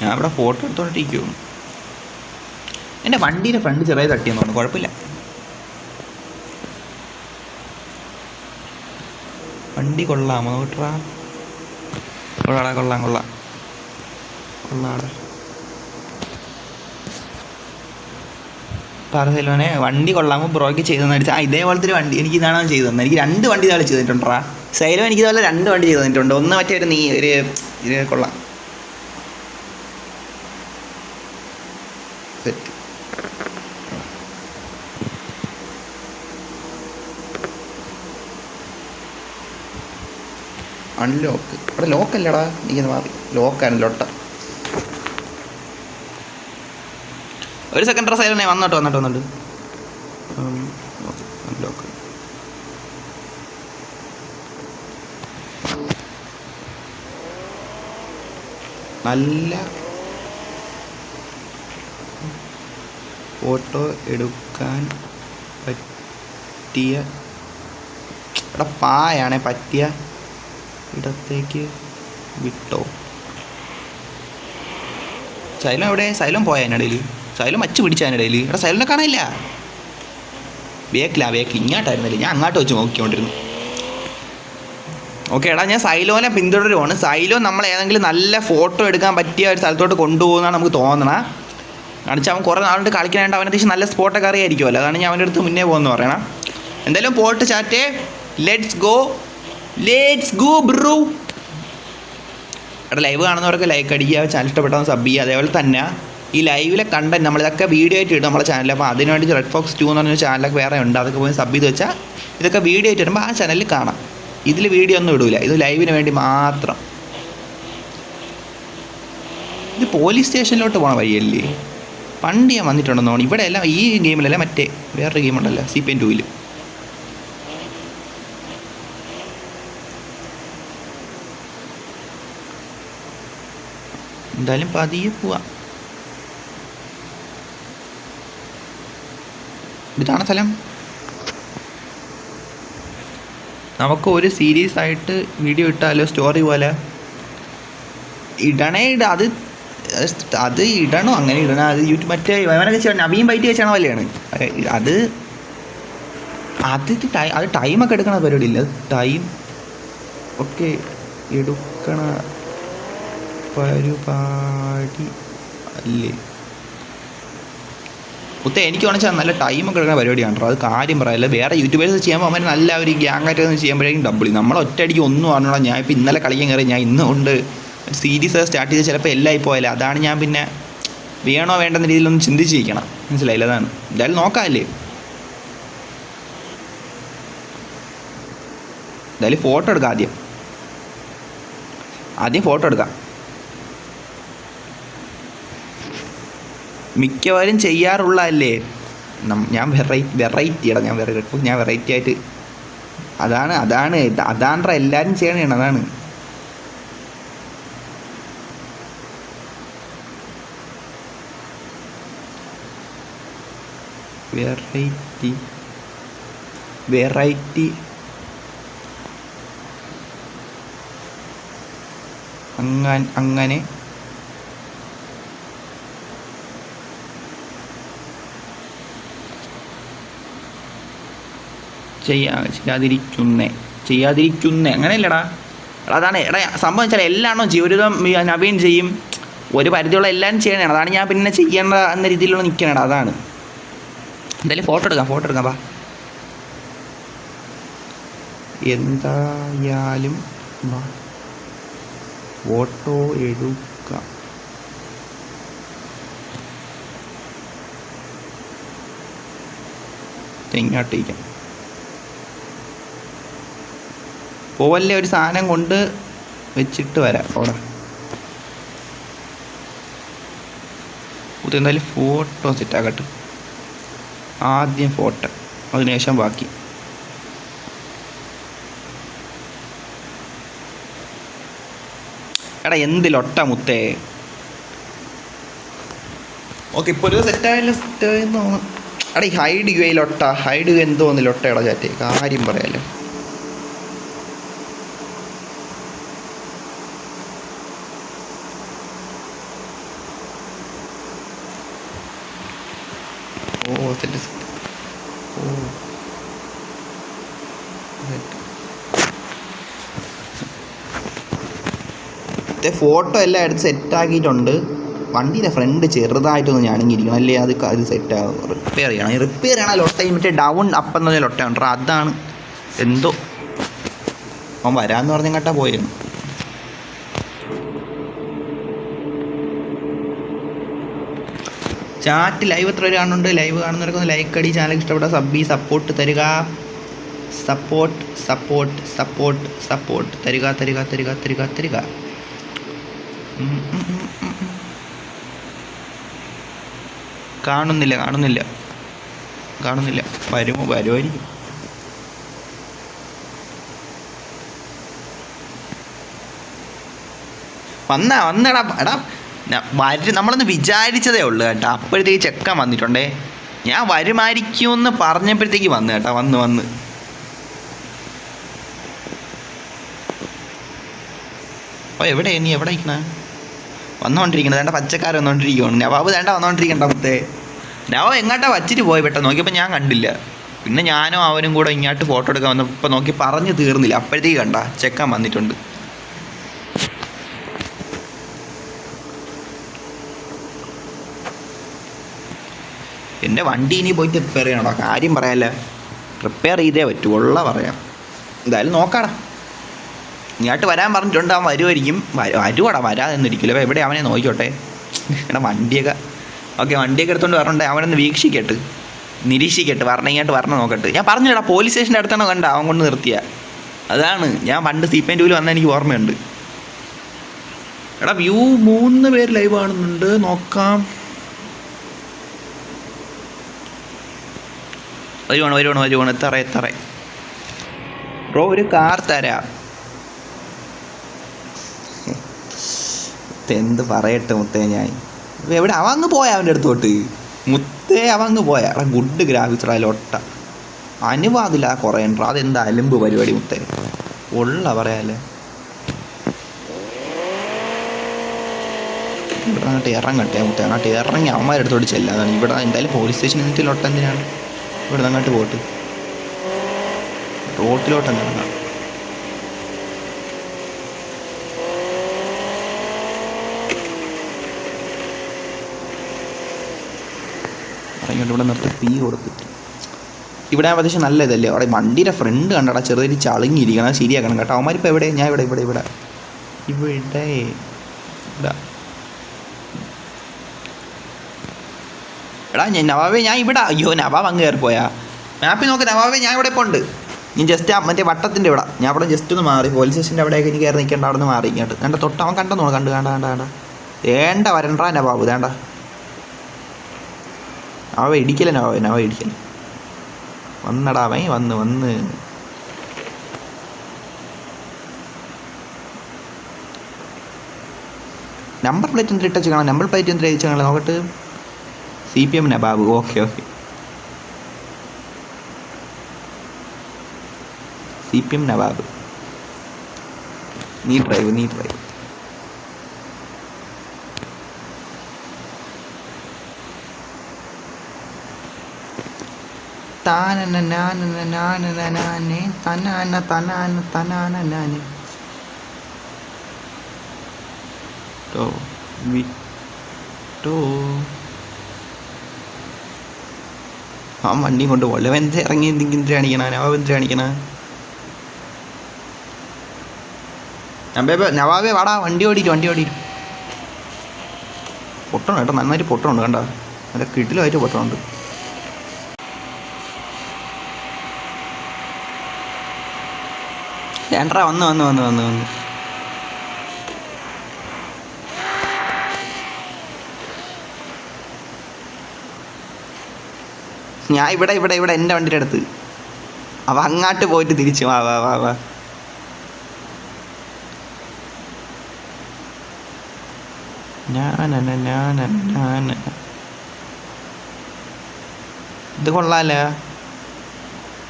ഞാൻ ഇവിടെ ഫോട്ടോ എടുത്തോണ്ടിരിക്കും. എൻ്റെ വണ്ടീൻ്റെ ഫ്രണ്ട് ചെറിയ തട്ടിയെന്ന് തോന്നുന്നു. കുഴപ്പമില്ല, വണ്ടി കൊള്ളാമോ നോട്ടാ. കൊള്ളാടാ. പറയലോനെ വണ്ടി കൊള്ളാമോ ബ്രോയ്ക്ക് ചെയ്തു തന്നിട്ട്. ഇതേപോലത്തെ ഒരു വണ്ടി എനിക്ക് ഇതാണ് ചെയ്തു തന്നെ. എനിക്ക് 2 വണ്ടി ഇതാൾ ചെയ്ത് തന്നിട്ടുണ്ടാ. സൈലോ എനിക്ക് ഇതുപോലെ 2 വണ്ടി ചെയ്ത് തന്നിട്ടുണ്ട്. ഒന്ന് മറ്റേ ഒരു കൊള്ളാം സെറ്റ്. അൺലോക്ക്. അവിടെ ലോക്കല്ലടാ, എനിക്കൊന്ന് മാറി. ലോക്കാണ് ലൊട്ട. ഒരു സെക്കൻഡ് സൈലനെ വന്നിട്ട് അൺലോക്ക്. നല്ല ഫോട്ടോ എടുക്കാൻ പറ്റിയ ഇവിടെ പായാണേ പറ്റിയ ഇടത്തേക്ക് വിട്ടോ. സൈലം എവിടെ? സൈലം പോയ അതിനിടയിൽ. സൈലം വച്ച് പിടിച്ച അതിനിടയിൽ. ഇവിടെ സൈലനെ കാണാനില്ല. വേക്കില്ല ഇങ്ങോട്ടായിരുന്നില്ല. ഞാൻ അങ്ങോട്ട് വെച്ച് നോക്കിക്കൊണ്ടിരുന്നു. ഓക്കെ എടാ, ഞാൻ സൈലോനെ പിന്തുടരുവാണ്. സൈലോ നമ്മൾ ഏതെങ്കിലും നല്ല ഫോട്ടോ എടുക്കാൻ പറ്റിയ ഒരു സ്ഥലത്തോട്ട് കൊണ്ടുപോകുന്നതാണ് നമുക്ക് തോന്നണം. കാണിച്ചാൽ അവൻ കുറേ നാളുകൊണ്ട് കളിക്കാനായിട്ട് അവന് അത്യാവശ്യം നല്ല സ്പോട്ടൊക്കെ അറിയായിരിക്കുമല്ലോ. അതാണ് ഞാൻ അവൻ്റെ അടുത്ത് മുന്നേ പോകുമെന്ന് പറയണം. എന്തായാലും പോട്ട് ചാറ്റേ, ലെറ്റ്സ് ഗോ ബ്രോ. എടാ ലൈവ് കാണുന്നവർക്ക് ലൈക്ക് അടിക്കുക, ചാനൽ ഇഷ്ടപ്പെട്ടവന്ന് സബ് ചെയ്യുക. അതേപോലെ തന്നെ ഈ ലൈവിലെ കണ്ടന്റ് നമ്മളിതൊക്കെ വീഡിയോ ആയിട്ട് ഇടും നമ്മുടെ ചാനലിൽ. അപ്പോൾ അതിനുവേണ്ടി റെഡ് ഫോക്സ് 2 എന്ന് പറഞ്ഞ ചാനലൊക്കെ വേറെ ഉണ്ട്. അതൊക്കെ പോയി സബ് ചെയ്ത് വെച്ചാൽ ഇതൊക്കെ വീഡിയോ ആയിട്ട് ഇടുമ്പോൾ ആ ചാനലിൽ കാണാം. ഇതിൽ വീഡിയോ ഒന്നും ഇടൂല, ഇത് ലൈവിന് വേണ്ടി മാത്രം. ഇത് പോലീസ് സ്റ്റേഷനിലോട്ട് പോകണ വഴിയല്ലേ? പണ്ട് ഞാൻ വന്നിട്ടുണ്ടെന്ന് തോന്നുന്നു. ഇവിടെ എല്ലാം ഈ ഗെയിമിലല്ല, മറ്റേ വേറൊരു ഗെയിമുണ്ടല്ലോ CPN 2. എന്തായാലും പതിയെ പോവാം. ഇതാണ് സ്ഥലം. നമുക്ക് ഒരു സീരീസ് ആയിട്ട് വീഡിയോ ഇട്ടാലോ, സ്റ്റോറി പോലെ അത് ഇടണോ? അങ്ങനെ ഇടണം. അത് യൂട്യൂബ് മറ്റേ അവനൊക്കെ നവീൻ ബൈറ്റ് വെച്ചാണോ വല്ലാണ് അത് ടൈമൊക്കെ എടുക്കണ പരിപാടിയില്ല. ടൈം ഒക്കെ എടുക്കണ പരിപാടി അല്ലേ മുത്തേ? എനിക്ക് വേണമെച്ചാൽ നല്ല ടൈമൊക്കെ എടുക്കുന്ന പരിപാടിയാണ് കേട്ടോ. അത് കാര്യം പറയാമല്ലോ. വേറെ യൂട്യൂബേഴ്സ് ചെയ്യുമ്പോൾ അവൻ നല്ല ഒരു ഗ്യാങ്ങായിട്ടൊന്നും ചെയ്യുമ്പോഴേക്കും ഡബിൾ. നമ്മൾ ഒറ്റയടിക്ക് ഒന്നും അറിഞ്ഞോളാം. ഞാൻ ഇപ്പോൾ ഇന്നലെ കളിക്കാൻ കയറി, ഞാൻ ഇന്ന് കൊണ്ട് സീരീസ് സ്റ്റാർട്ട് ചെയ്ത് ചിലപ്പോൾ എല്ലായി പോയാലേ. അതാണ് ഞാൻ പിന്നെ വേണോ വേണ്ടെന്ന രീതിയിലൊന്നും ചിന്തിച്ചിരിക്കണം. മനസ്സിലായില്ല? അതാണ്. എന്തായാലും നോക്കാമല്ലേ. എന്തായാലും ഫോട്ടോ എടുക്കാം. ആദ്യം ഫോട്ടോ എടുക്കാം. മിക്കവാറും ചെയ്യാറുള്ളതല്ലേ ഞാൻ വെറൈറ്റി ആയിട്ട് അതാണ് എല്ലാവരും ചെയ്യണതാണ്. അതാണ് വെറൈറ്റി അങ്ങനെ ചെയ്യാതിരിക്കുന്നേ അങ്ങനെയല്ലടാ. അതാണ് എടാ സംഭവം വെച്ചാൽ എല്ലാണോ ജീവിതം നവീൻ ചെയ്യും, ഒരു പരിധിയുള്ള എല്ലാവരും ചെയ്യണതാണ്. അതാണ് ഞാൻ പിന്നെ ചെയ്യേണ്ട എന്ന രീതിയിലുള്ള നിൽക്കണേടാ. അതാണ്. എന്തായാലും ഫോട്ടോ എടുക്കാം വാ. എന്തായാലും ഫോട്ടോ എടുക്കാം. ഇങ്ങോട്ടേക്കാം പോവല്ലേ. ഒരു സാധനം കൊണ്ട് വെച്ചിട്ട് വരാം അവിടെ. എന്തായാലും ഫോട്ടോ സെറ്റാക്കട്ടെ. ആദ്യം ഫോട്ടോ, അതിനുശേഷം ബാക്കി. എടാ എന്തിലൊട്ട മുത്തേ. ഓക്കെ, ഇപ്പോൾ ഒരു സെറ്റായെന്ന് തോന്നുന്നു. എടാ ഈ ഹൈഡ് യുയിലൊട്ട എന്തോന്നില്ല ഒട്ടയുടെ ചാറ്റ്. കാര്യം പറയാലോ. സെറ്റ്. ഫോട്ടോ എല്ലാം എടുത്ത് സെറ്റാക്കിയിട്ടുണ്ട്. വണ്ടിയുടെ ഫ്രണ്ട് ചെറുതായിട്ടൊന്ന് ഞാനിങ്ങിരിക്കണം, അല്ലേ അത് സെറ്റാകും. റിപ്പയർ ചെയ്യണം. ലൊട്ടയും മറ്റേ ഡൗൺ അപ്പ് എന്ന് പറഞ്ഞാൽ ലൊട്ടയുണ്ട്. അതാണ് എന്തോ അവൻ വരാമെന്ന് പറഞ്ഞങ്ങട്ടാ പോയിരുന്നു. ചാറ്റ് ലൈവ് എത്ര പേര് കാണുന്നുണ്ട്? ലൈവ് കാണുന്നവർക്ക് ഒന്ന് ലൈക്ക് അടി, ചാനൽ ഇഷ്ടപ്പെട്ട സപ്പോർട്ട് തരിക. സപ്പോർട്ട് തരിക. കാണുന്നില്ല. വരുമായിരിക്കും. വന്നടാ. എടാ നമ്മളൊന്ന് വിചാരിച്ചതേ ഉള്ളൂ കേട്ടോ. അപ്പോഴത്തേക്ക് ചെക്കൻ വന്നിട്ടുണ്ടേ. ഞാൻ വരുമായിരിക്കുമെന്ന് പറഞ്ഞപ്പോഴത്തേക്ക് വന്നു കേട്ടോ. വന്ന് അപ്പോൾ എവിടെ ഇരിക്കണേ? വന്നുകൊണ്ടിരിക്കണത് വേണ്ട. പച്ചക്കാരൻ വന്നുകൊണ്ടിരിക്കുകയാണ്. നവാബ് വേണ്ട വന്നുകൊണ്ടിരിക്കണ്ട മുത്തേ. നവാബ് എങ്ങോട്ടാ വച്ചിട്ട് പോയി പെട്ടെന്ന് നോക്കിയപ്പോൾ ഞാൻ കണ്ടില്ല. പിന്നെ ഞാനും അവനും കൂടെ ഇങ്ങോട്ട് ഫോട്ടോ എടുക്കാൻ വന്നപ്പോൾ നോക്കി പറഞ്ഞു തീർന്നില്ല. അപ്പോഴത്തേക്ക് കണ്ട ചെക്കൻ വന്നിട്ടുണ്ട്. എൻ്റെ വണ്ടി ഇനി പോയിട്ട് റിപ്പയർ ചെയ്യണോ? കാര്യം പറയാമല്ലോ. റിപ്പയർ ചെയ്തേ പറ്റൂ. പറയാം. എന്തായാലും നോക്കാടാ. ഇങ്ങോട്ട് വരാൻ പറഞ്ഞിട്ടുണ്ട്. അവൻ വരുമായിരിക്കും. വരുവാടാ, വരാതെന്നിരിക്കില്ല. അപ്പോൾ എവിടെ അവനെ നോക്കിക്കോട്ടെ. എടാ വണ്ടിയൊക്കെ എടുത്തുകൊണ്ട് വരണ്ടേ. അവനൊന്ന് നിരീക്ഷിക്കട്ടെ. ഇങ്ങോട്ട് വരണം നോക്കട്ടെ. ഞാൻ പറഞ്ഞില്ലടാ, പോലീസ് സ്റ്റേഷൻ്റെ അടുത്താണോ കണ്ട അവൻ കൊണ്ട് നിർത്തിയ. അതാണ് ഞാൻ പണ്ട് CP2 വന്നാൽ എനിക്ക് ഓർമ്മയുണ്ട്. എടാ വ്യൂ 3 പേര് ലൈവ് കാണുന്നുണ്ട്. നോക്കാം. വരുവാണ്. എത്ര ബ്രോ ഒരു കാർ തരാം. എന്ത് പറയട്ടെ മുത്തേ. ഞാൻ എവിടെ അവൻ അങ്ങ് പോയ അവൻ്റെ അടുത്തോട്ട് മുത്തേ. അവൻ അങ്ങ് പോയ. എടാ ഗുഡ് ഗ്രാഫിക്സ് ലൊട്ട അനുവാദില്ല കുറേ ഉണ്ടോ. അതെന്താ അലമ്പ് പരിപാടി മുത്തേ. പറയാല്ലേ. ഇവിടെ അങ്ങോട്ട് ഇറങ്ങട്ടെ മുത്തേ. അങ്ങോട്ട് ഇറങ്ങി അവന്മാരുടെ അടുത്തോട്ട് ചെല്ലാതാണ്. ഇവിടെ എന്തായാലും പോലീസ് സ്റ്റേഷൻ എന്നിട്ട് ലൊട്ട എന്തിനാണ്? ഇവിടെ നിന്ന് അങ്ങോട്ട് പോട്ട് റോട്ടിലോട്ട് ഇറങ്ങാം. ഇങ്ങോട്ട് ഇവിടെ നിർത്തി തീ കൊടുത്തിട്ട് ഇവിടെ അത്യാവശ്യം നല്ല ഇതല്ലേ. അവിടെ വണ്ടിയുടെ ഫ്രണ്ട് കണ്ടടാ ചെറുതായിട്ട് ചളുങ്ങിയിരിക്കണം, അത് ശരിയാക്കണം കേട്ടോ. അവന്മാരിപ്പോൾ എവിടെ? ഞാൻ ഇവിടെ ഇവിടെ ഇവിടെ ഇവിടെ ഇവിടെ എടാ നവാബേ ഞാൻ ഇവിടെ. അയ്യോ നവാബ് അങ്ങ് കയറി പോയാ. മാപ്പിൽ നോക്ക് നവാബേ, ഞാൻ ഇവിടെ ഇപ്പോൾ ഉണ്ട്. ഞാൻ ജസ്റ്റ് മറ്റേ വട്ടത്തിൻ്റെ ഇവിടെ, ഞാൻ അവിടെ ജസ്റ്റ് ഒന്ന് മാറി. പോലീസ് സ്റ്റേഷൻ്റെ അവിടെയൊക്കെ എനിക്ക് കയറി നിൽക്കേണ്ട അവിടെ നിന്ന് മാറി ഇങ്ങോട്ട്. എൻ്റെ തൊട്ടവൻ കണ്ടെന്നോ കണ്ട് കണ്ട കണ്ട കണ്ട വേണ്ട വരണ്ടാ നവാബ് വേണ്ട. അവ ഇടിക്കല നവാബ്, അവ ഇടിക്കല. വന്നടാ അവൻ വന്ന് നമ്പർ പ്ലേറ്റ് എന്തിട്ട് ഇട്ടച്ച് കാണാം. നമ്പർ പ്ലേറ്റ് എന്തിട്ട് അയച്ചു കാണാം നോക്കട്ട്. CPM Nawab. Okay CPM Nawab. നീ ഡ്രൈവ്. ആ വണ്ടിയും കൊണ്ട് പോലെ എന്ത് ഇറങ്ങി എന്തെങ്കിലും കാണിക്കണ നവാബ് കാണിക്കണ. നവാബേ വാടാ, വണ്ടി ഓടിയിട്ട് പൊട്ടണം കേട്ടോ, നന്നായിട്ട് പൊട്ടമുണ്ട് കണ്ട, നല്ല കിടിലുമായിട്ട് പൊട്ടമുണ്ട്. വേണ്ടാ വന്ന് ഞാൻ ഇവിടെ എൻ്റെ വണ്ടിയുടെ അടുത്ത്. അവ അങ്ങാട്ട് പോയിട്ട് തിരിച്ചു വാ. ഇത് കൊള്ളാല.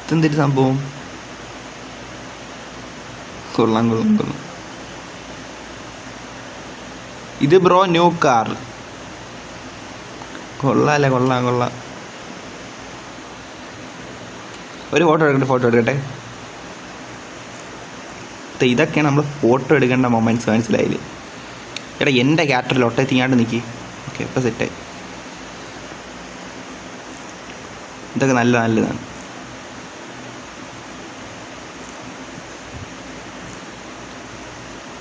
ഇതെന്തൊരു സംഭവം. കൊള്ളാം. ഇത് ബ്രോ ന്യൂ കാർ. കൊള്ളാം. ഒരു ഫോട്ടോ എടുക്കട്ടെ. ഇതൊക്കെയാണ് നമ്മൾ ഫോട്ടോ എടുക്കേണ്ട മൊമെൻറ്റ്സ്, മനസ്സിലായില്ലേ? എടാ എൻ്റെ ക്യാരക്ടറിൽ ഒട്ടെത്തിങ്ങാണ്ട് നിൽക്കി. ഓക്കെ ഇപ്പോൾ സെറ്റായി. ഇതൊക്കെ നല്ലതാണ്.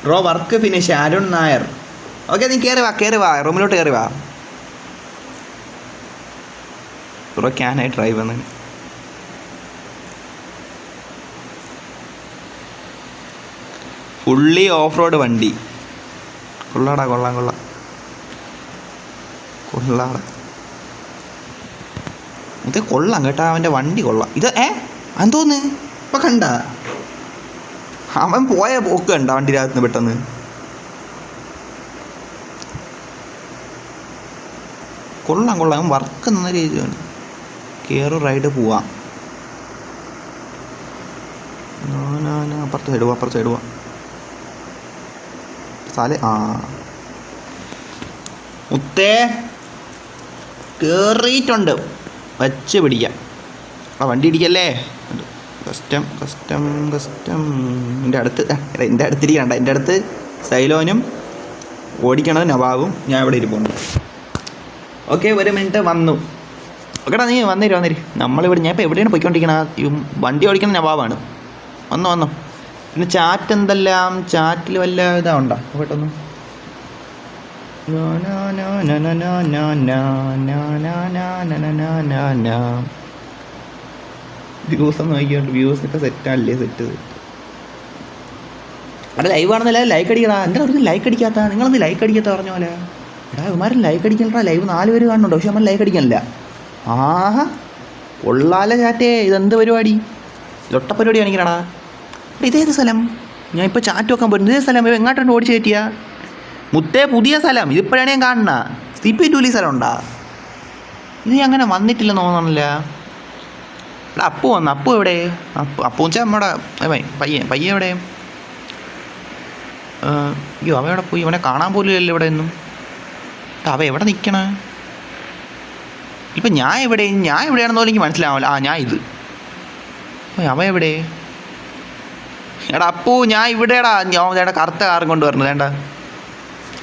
Bro work finish. Arun Nair. Okay നീ കയറി വാ റൂമിലോട്ട് കയറി വാ. ബ്രോ ക്യാനായി ഡ്രൈവ് വന്ന് ഫുള്ളി ഓഫ് റോഡ് വണ്ടി. കൊള്ളാടാ. ഇത് കൊള്ളാം കേട്ടാ, അവൻ്റെ വണ്ടി കൊള്ളാം. ഇത് എന്തോന്ന് ഇപ്പം കണ്ട അവൻ പോയ പോക്ക് കണ്ട വണ്ടിയുടെ അകത്ത് പെട്ടെന്ന്. കൊള്ളാം. അവൻ വർക്ക് എന്ന രീതിയാണ്. കയറി റൈഡ് പോവാം. അപ്പുറത്തെ സൈഡ് പോവാം. മുത്തേ കേറിയിട്ടുണ്ട്. വച്ച് പിടിക്കാം. വണ്ടി ഇടിക്കല്ലേ. കസ്റ്റം എൻ്റെ അടുത്തിരിക്കണ്ട. എൻ്റെ അടുത്ത് സൈലോനും ഓടിക്കണത് നവാബും ഞാൻ ഇവിടെ ഇരിപ്പുണ്ട്. ഓക്കെ ഒരു മിനിറ്റ് വന്നു. ഓക്കെടാ നീ വന്നിരി. നമ്മളിവിടെ ഞാൻ ഇപ്പോൾ എവിടെയാണ് പോയിക്കൊണ്ടിരിക്കണത്? വണ്ടി ഓടിക്കുന്ന നവാബാണ്. വന്നു. പിന്നെ ചാറ്റ് എന്തെല്ലാം, ചാറ്റിൽ വല്ല ഇതാണ്ടോ കേട്ടൊന്നും. വ്യൂസ് ഒന്ന് നോക്കിയോണ്ട്. വ്യൂസൊക്കെ സെറ്റല്ലേ? സെറ്റ്. അവിടെ ലൈവ് ആണെന്നല്ല ലൈക്ക് അടിക്കടാ. എന്താ ഒരു ലൈക്ക് അടിക്കാത്ത? നിങ്ങളൊന്ന് ലൈക്ക് അടിക്കാത്ത പറഞ്ഞ പോലെ. എടാ ഇവന്മാരും ലൈക്ക് അടിക്കണ്ടാ. ലൈവ് 4 പേര് കാണുന്നുണ്ട്, പക്ഷെ നമ്മൾ ലൈക്ക് അടിക്കാനില്ല. ആഹാ കൊള്ളാല ചാറ്റേ. ഇതെന്ത് പരിപാടി? ലൊട്ട പരിപാടി കാണിക്കണടാ. ഇതേത് സ്ഥലം? ഞാൻ ഇപ്പോൾ ചാറ്റ് വെക്കാൻ പോയിരുന്നു. ഇതേ സ്ഥലം എങ്ങോട്ടാണ് ഓടിച്ച് കയറ്റിയ? മുത്തേ പുതിയ സ്ഥലം. ഇതിപ്പോഴാണ് ഞാൻ കാണുന്ന. CP2 സ്ഥലം ഉണ്ടാ? ഇത് ഞാൻ അങ്ങനെ വന്നിട്ടില്ലെന്ന് തോന്നണില്ല. എടാ അപ്പു വന്നു. അപ്പു എവിടെ? അപ്പു വെച്ചാൽ നമ്മുടെ പയ്യ എവിടെ? അയ്യോ അവ എവിടെ പോയി? അവനെ കാണാൻ പോലും ഇല്ലല്ലോ ഇവിടെ ഒന്നും. അവ എവിടെ നിൽക്കണ? ഇപ്പം ഞാൻ എവിടെയാണെന്നോ എനിക്ക് മനസ്സിലാവില്ല. ഞാൻ ഇത് അവ എവിടെ? എടാ അപ്പു ഞാൻ ഇവിടെടാ. ഞാൻ കറുത്ത കാറും കൊണ്ട് വരണത് വേണ്ട.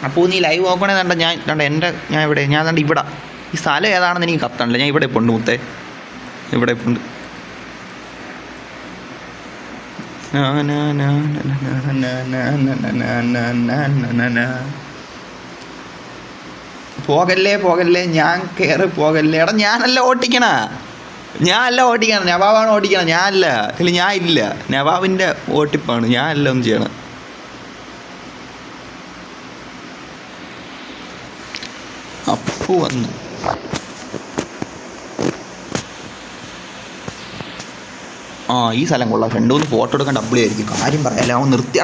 അപ്പു നീ ലൈവ് നോക്കണേ വേണ്ട. ഞാൻ എവിടെ? ഞാൻ ഇവിടെ ഈ സ്ഥലം ഏതാണെന്ന് എനിക്ക് കത്തണില്ല. ഞാൻ ഇവിടെ പോണ്ട് മുത്തേ, ഇവിടെ പോണ്ട്. പോകല്ലേ ഞാൻ കയറി പോകല്ലേ. എടാ ഞാനല്ല ഓട്ടിക്കണ, നവാബാണ് ഓട്ടിക്കണം, ഞാനല്ല. ഇല്ല ഞാൻ ഇല്ല, നവാബിൻ്റെ ഓട്ടിപ്പാണ്, ഞാനല്ല ഒന്നും ചെയ്യണം. അപ്പു വന്നു. ഈ സ്ഥലം കൊള്ളാം. 2-3 ഫോട്ടോ എടുക്കാൻ ഡബ്ലിയായിരിക്കും. കാര്യം പറയാമല്ലോ, അവൻ നിർത്തി.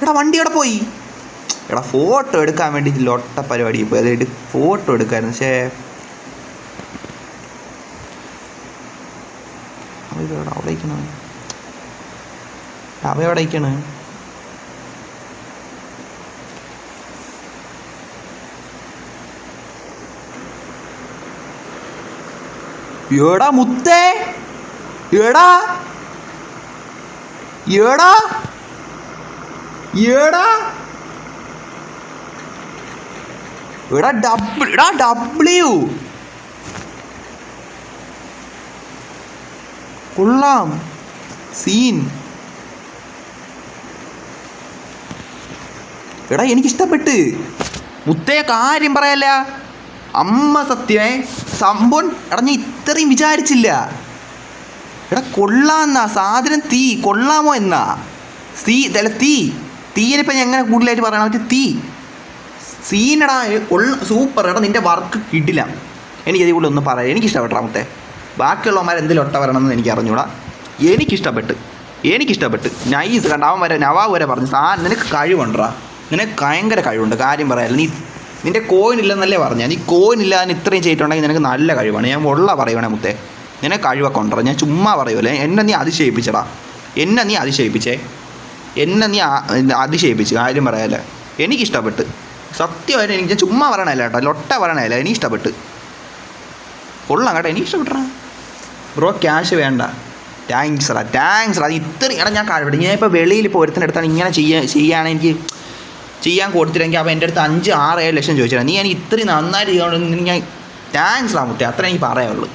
എടാ വണ്ടി എവിടെ പോയി? എടാ ഫോട്ടോ എടുക്കാൻ വേണ്ടിയിട്ട് ലൊട്ട പരിപാടി പോയി. അത് ഫോട്ടോ എടുക്കായിരുന്നു. പക്ഷേ അവ എടാ മുത്തേ, എടാ ഡബ്ല്യു കൊള്ളാം സീൻ. എടാ എനിക്കിഷ്ടപ്പെട്ട് മുത്തേ, കാര്യം പറയല്ല അമ്മ സത്യമേ സംഭവം. എടാ ഞാൻ ഇത്രയും വിചാരിച്ചില്ല. എടാ കൊള്ളാന്നാ സാധനം. തീ കൊള്ളാമോ എന്നാ തീയനിപ്പം ഞാൻ എങ്ങനെ കൂടുതലായിട്ട് പറയണം. മറ്റേ സീനടാ സൂപ്പർ. എടാ നിൻ്റെ വർക്ക് കിട്ടില്ല. എനിക്കതിൽ കൂടുതൽ ഒന്നും പറയാം. എനിക്കിഷ്ടപ്പെട്ടാ മുത്തേ. ബാക്കിയുള്ളവന്മാർ എന്തെങ്കിലും ഒട്ട വരണമെന്ന് എനിക്ക് അറിഞ്ഞൂടാ. എനിക്കിഷ്ടപ്പെട്ട് നൈസ്. കണ്ട അവൻ വരെ നവാബ് വരെ പറഞ്ഞു നിനക്ക് കഴിവുണ്ടാ, നിനക്ക് ഭയങ്കര കഴിവുണ്ട്. കാര്യം പറയാമല്ലോ, നിൻ്റെ കോയിൻ ഇല്ലെന്നല്ലേ പറഞ്ഞാൽ. നീ കോയിൻ ഇല്ലാതെ ഇത്രയും ചെയ്തിട്ടുണ്ടെങ്കിൽ നിനക്ക് നല്ല കഴിവാണ്. ഞാൻ പറയുവാണേ മുത്തേ, നിനക്ക് കഴിവൊക്കെ ഉണ്ടോ. ഞാൻ ചുമ്മാ പറയുമല്ലേ. എന്നെ നീ അതിശയിപ്പിച്ചടാ. എന്നെ നീ അതിശയിപ്പിച്ച്. കാര്യം പറയാമല്ലേ, എനിക്കിഷ്ടപ്പെട്ട് സത്യമായിട്ട്. എനിക്ക് ചുമ്മാ പറയണല്ല കേട്ടോ, ലൊട്ട പറയണല്ല. എനിക്കിഷ്ടപ്പെട്ട് കൊള്ളാം കേട്ടോ, എനിക്കിഷ്ടപ്പെട്ടാ ബ്രോ. ക്യാഷ് വേണ്ട. താങ്ക്സ് റാ. അത് ഇത്രയും. എടാ ഞാൻ കഴിവിട്ട് ഞാൻ ഇപ്പോൾ വെളിയിൽ ഇപ്പോൾ ഒരുത്തിനടുത്താണ് ഇങ്ങനെ ചെയ്യുകയാണെങ്കിൽ എനിക്ക് ചെയ്യാൻ കൊടുത്തില്ലെങ്കിൽ അപ്പോൾ എൻ്റെ അടുത്ത് 5-6-7 ലക്ഷം ചോദിച്ചാൽ നീ എനിക്ക് ഇത്രയും നന്നായിട്ട് ചെയ്യണമെന്ന് ഞാൻ താങ്ക്സ് റാ മുത്തേ. അത്ര എനിക്ക് പറയാനുള്ളൂ.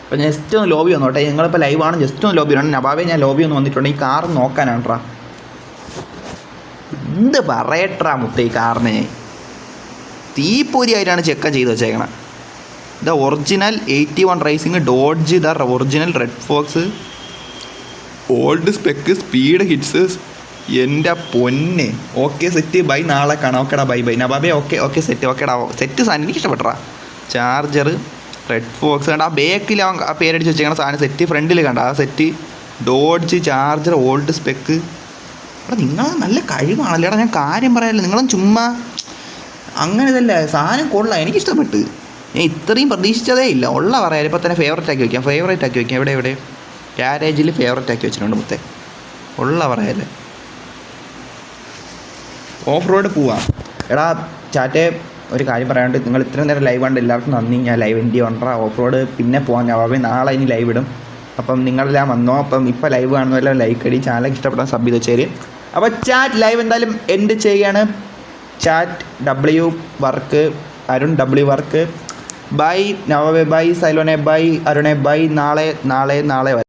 അപ്പോൾ ജസ്റ്റ് ഒന്ന് ലോബി വന്നോട്ടെ. നിങ്ങളിപ്പോൾ ലൈവാണ്, ജസ്റ്റ് ഒന്ന് ലോബി വരണം. നവാബെ ഞാൻ ലോബി ഒന്ന് വന്നിട്ടുണ്ട്. ഈ കാർ നോക്കാനാണ് ട്രാ. എന്ത് പറയട്ടാ മുത്തേ, ഈ കാറിനെ തീപ്പൊരിയായിട്ടാണ് ചെക്കൻ ചെയ്ത് വെച്ചേക്കണം. The original 81 racing Dodge, the original red fox, old spec, speed hits. എൻ്റെ പൊന്നെ. Okay set, bye. നാളെ കാണാം. ഓക്കെടാ, ബൈ. നവാബെ ഓക്കെ സെറ്റ്. ഓക്കെടാ സെറ്റ്. സാധനം എനിക്ക് ഇഷ്ടപ്പെട്ടാ. ചാർജർ, റെഡ് ഫോക്സ് കണ്ട. ആ ബേക്കിൽ അവൻ ആ പേരടിച്ച് വെച്ചേക്കണ സാധനം സെറ്റ്. ഫ്രണ്ടിൽ കണ്ട ആ set. Dodge, charger, old spec. എടാ നിങ്ങൾ നല്ല കഴിവാണല്ലോ. എടാ ഞാൻ കാര്യം പറയാമല്ലോ, നിങ്ങളും ചുമ്മാ അങ്ങനെ ഇതല്ല. സാധനം കൊള്ളാം, എനിക്കിഷ്ടപ്പെട്ട്. ഞാൻ ഇത്രയും പ്രതീക്ഷിച്ചതേ ഇല്ല. ഉള്ള പറയാം. ഇപ്പോൾ തന്നെ ഫേവറേറ്റ് ആക്കി വയ്ക്കാം. എവിടെ ഗാരേജിൽ ഫേവറേറ്റ് ആക്കി വെച്ചിട്ടുണ്ട് മുത്തേ. ഉള്ള പറയാല്ലേ. ഓഫ് റോഡ് പോവാം. എടാ ചാറ്റേ, ഒരു കാര്യം പറയാണ്ട്, നിങ്ങൾ ഇത്രയും നേരം ലൈവ് കണ്ട് എല്ലാവർക്കും നന്ദി. ഞാൻ ലൈവ് എൻ്റെ കൊണ്ടാ. ഓഫ് റോഡ് പിന്നെ പോകാൻ നവാബേ. നാളെ ഇനി ലൈവ് ഇടും. അപ്പം നിങ്ങളെല്ലാം വന്നോ. അപ്പം ഇപ്പോൾ ലൈവ് കാണുന്നതെല്ലാം ലൈക്ക് അടി. ചാനൽ ഇഷ്ടപ്പെടാൻ സബ് ചെയ്ത് വെച്ചേര്. അപ്പോൾ ചാറ്റ് ലൈവ് എന്തായാലും എൻഡ് ചെയ്യാണ്. Chat W work, Arun W work. Bye നവാബെ, ബൈ സൈലോനെ, ബൈ അരുണെ, ബൈ. നാളെ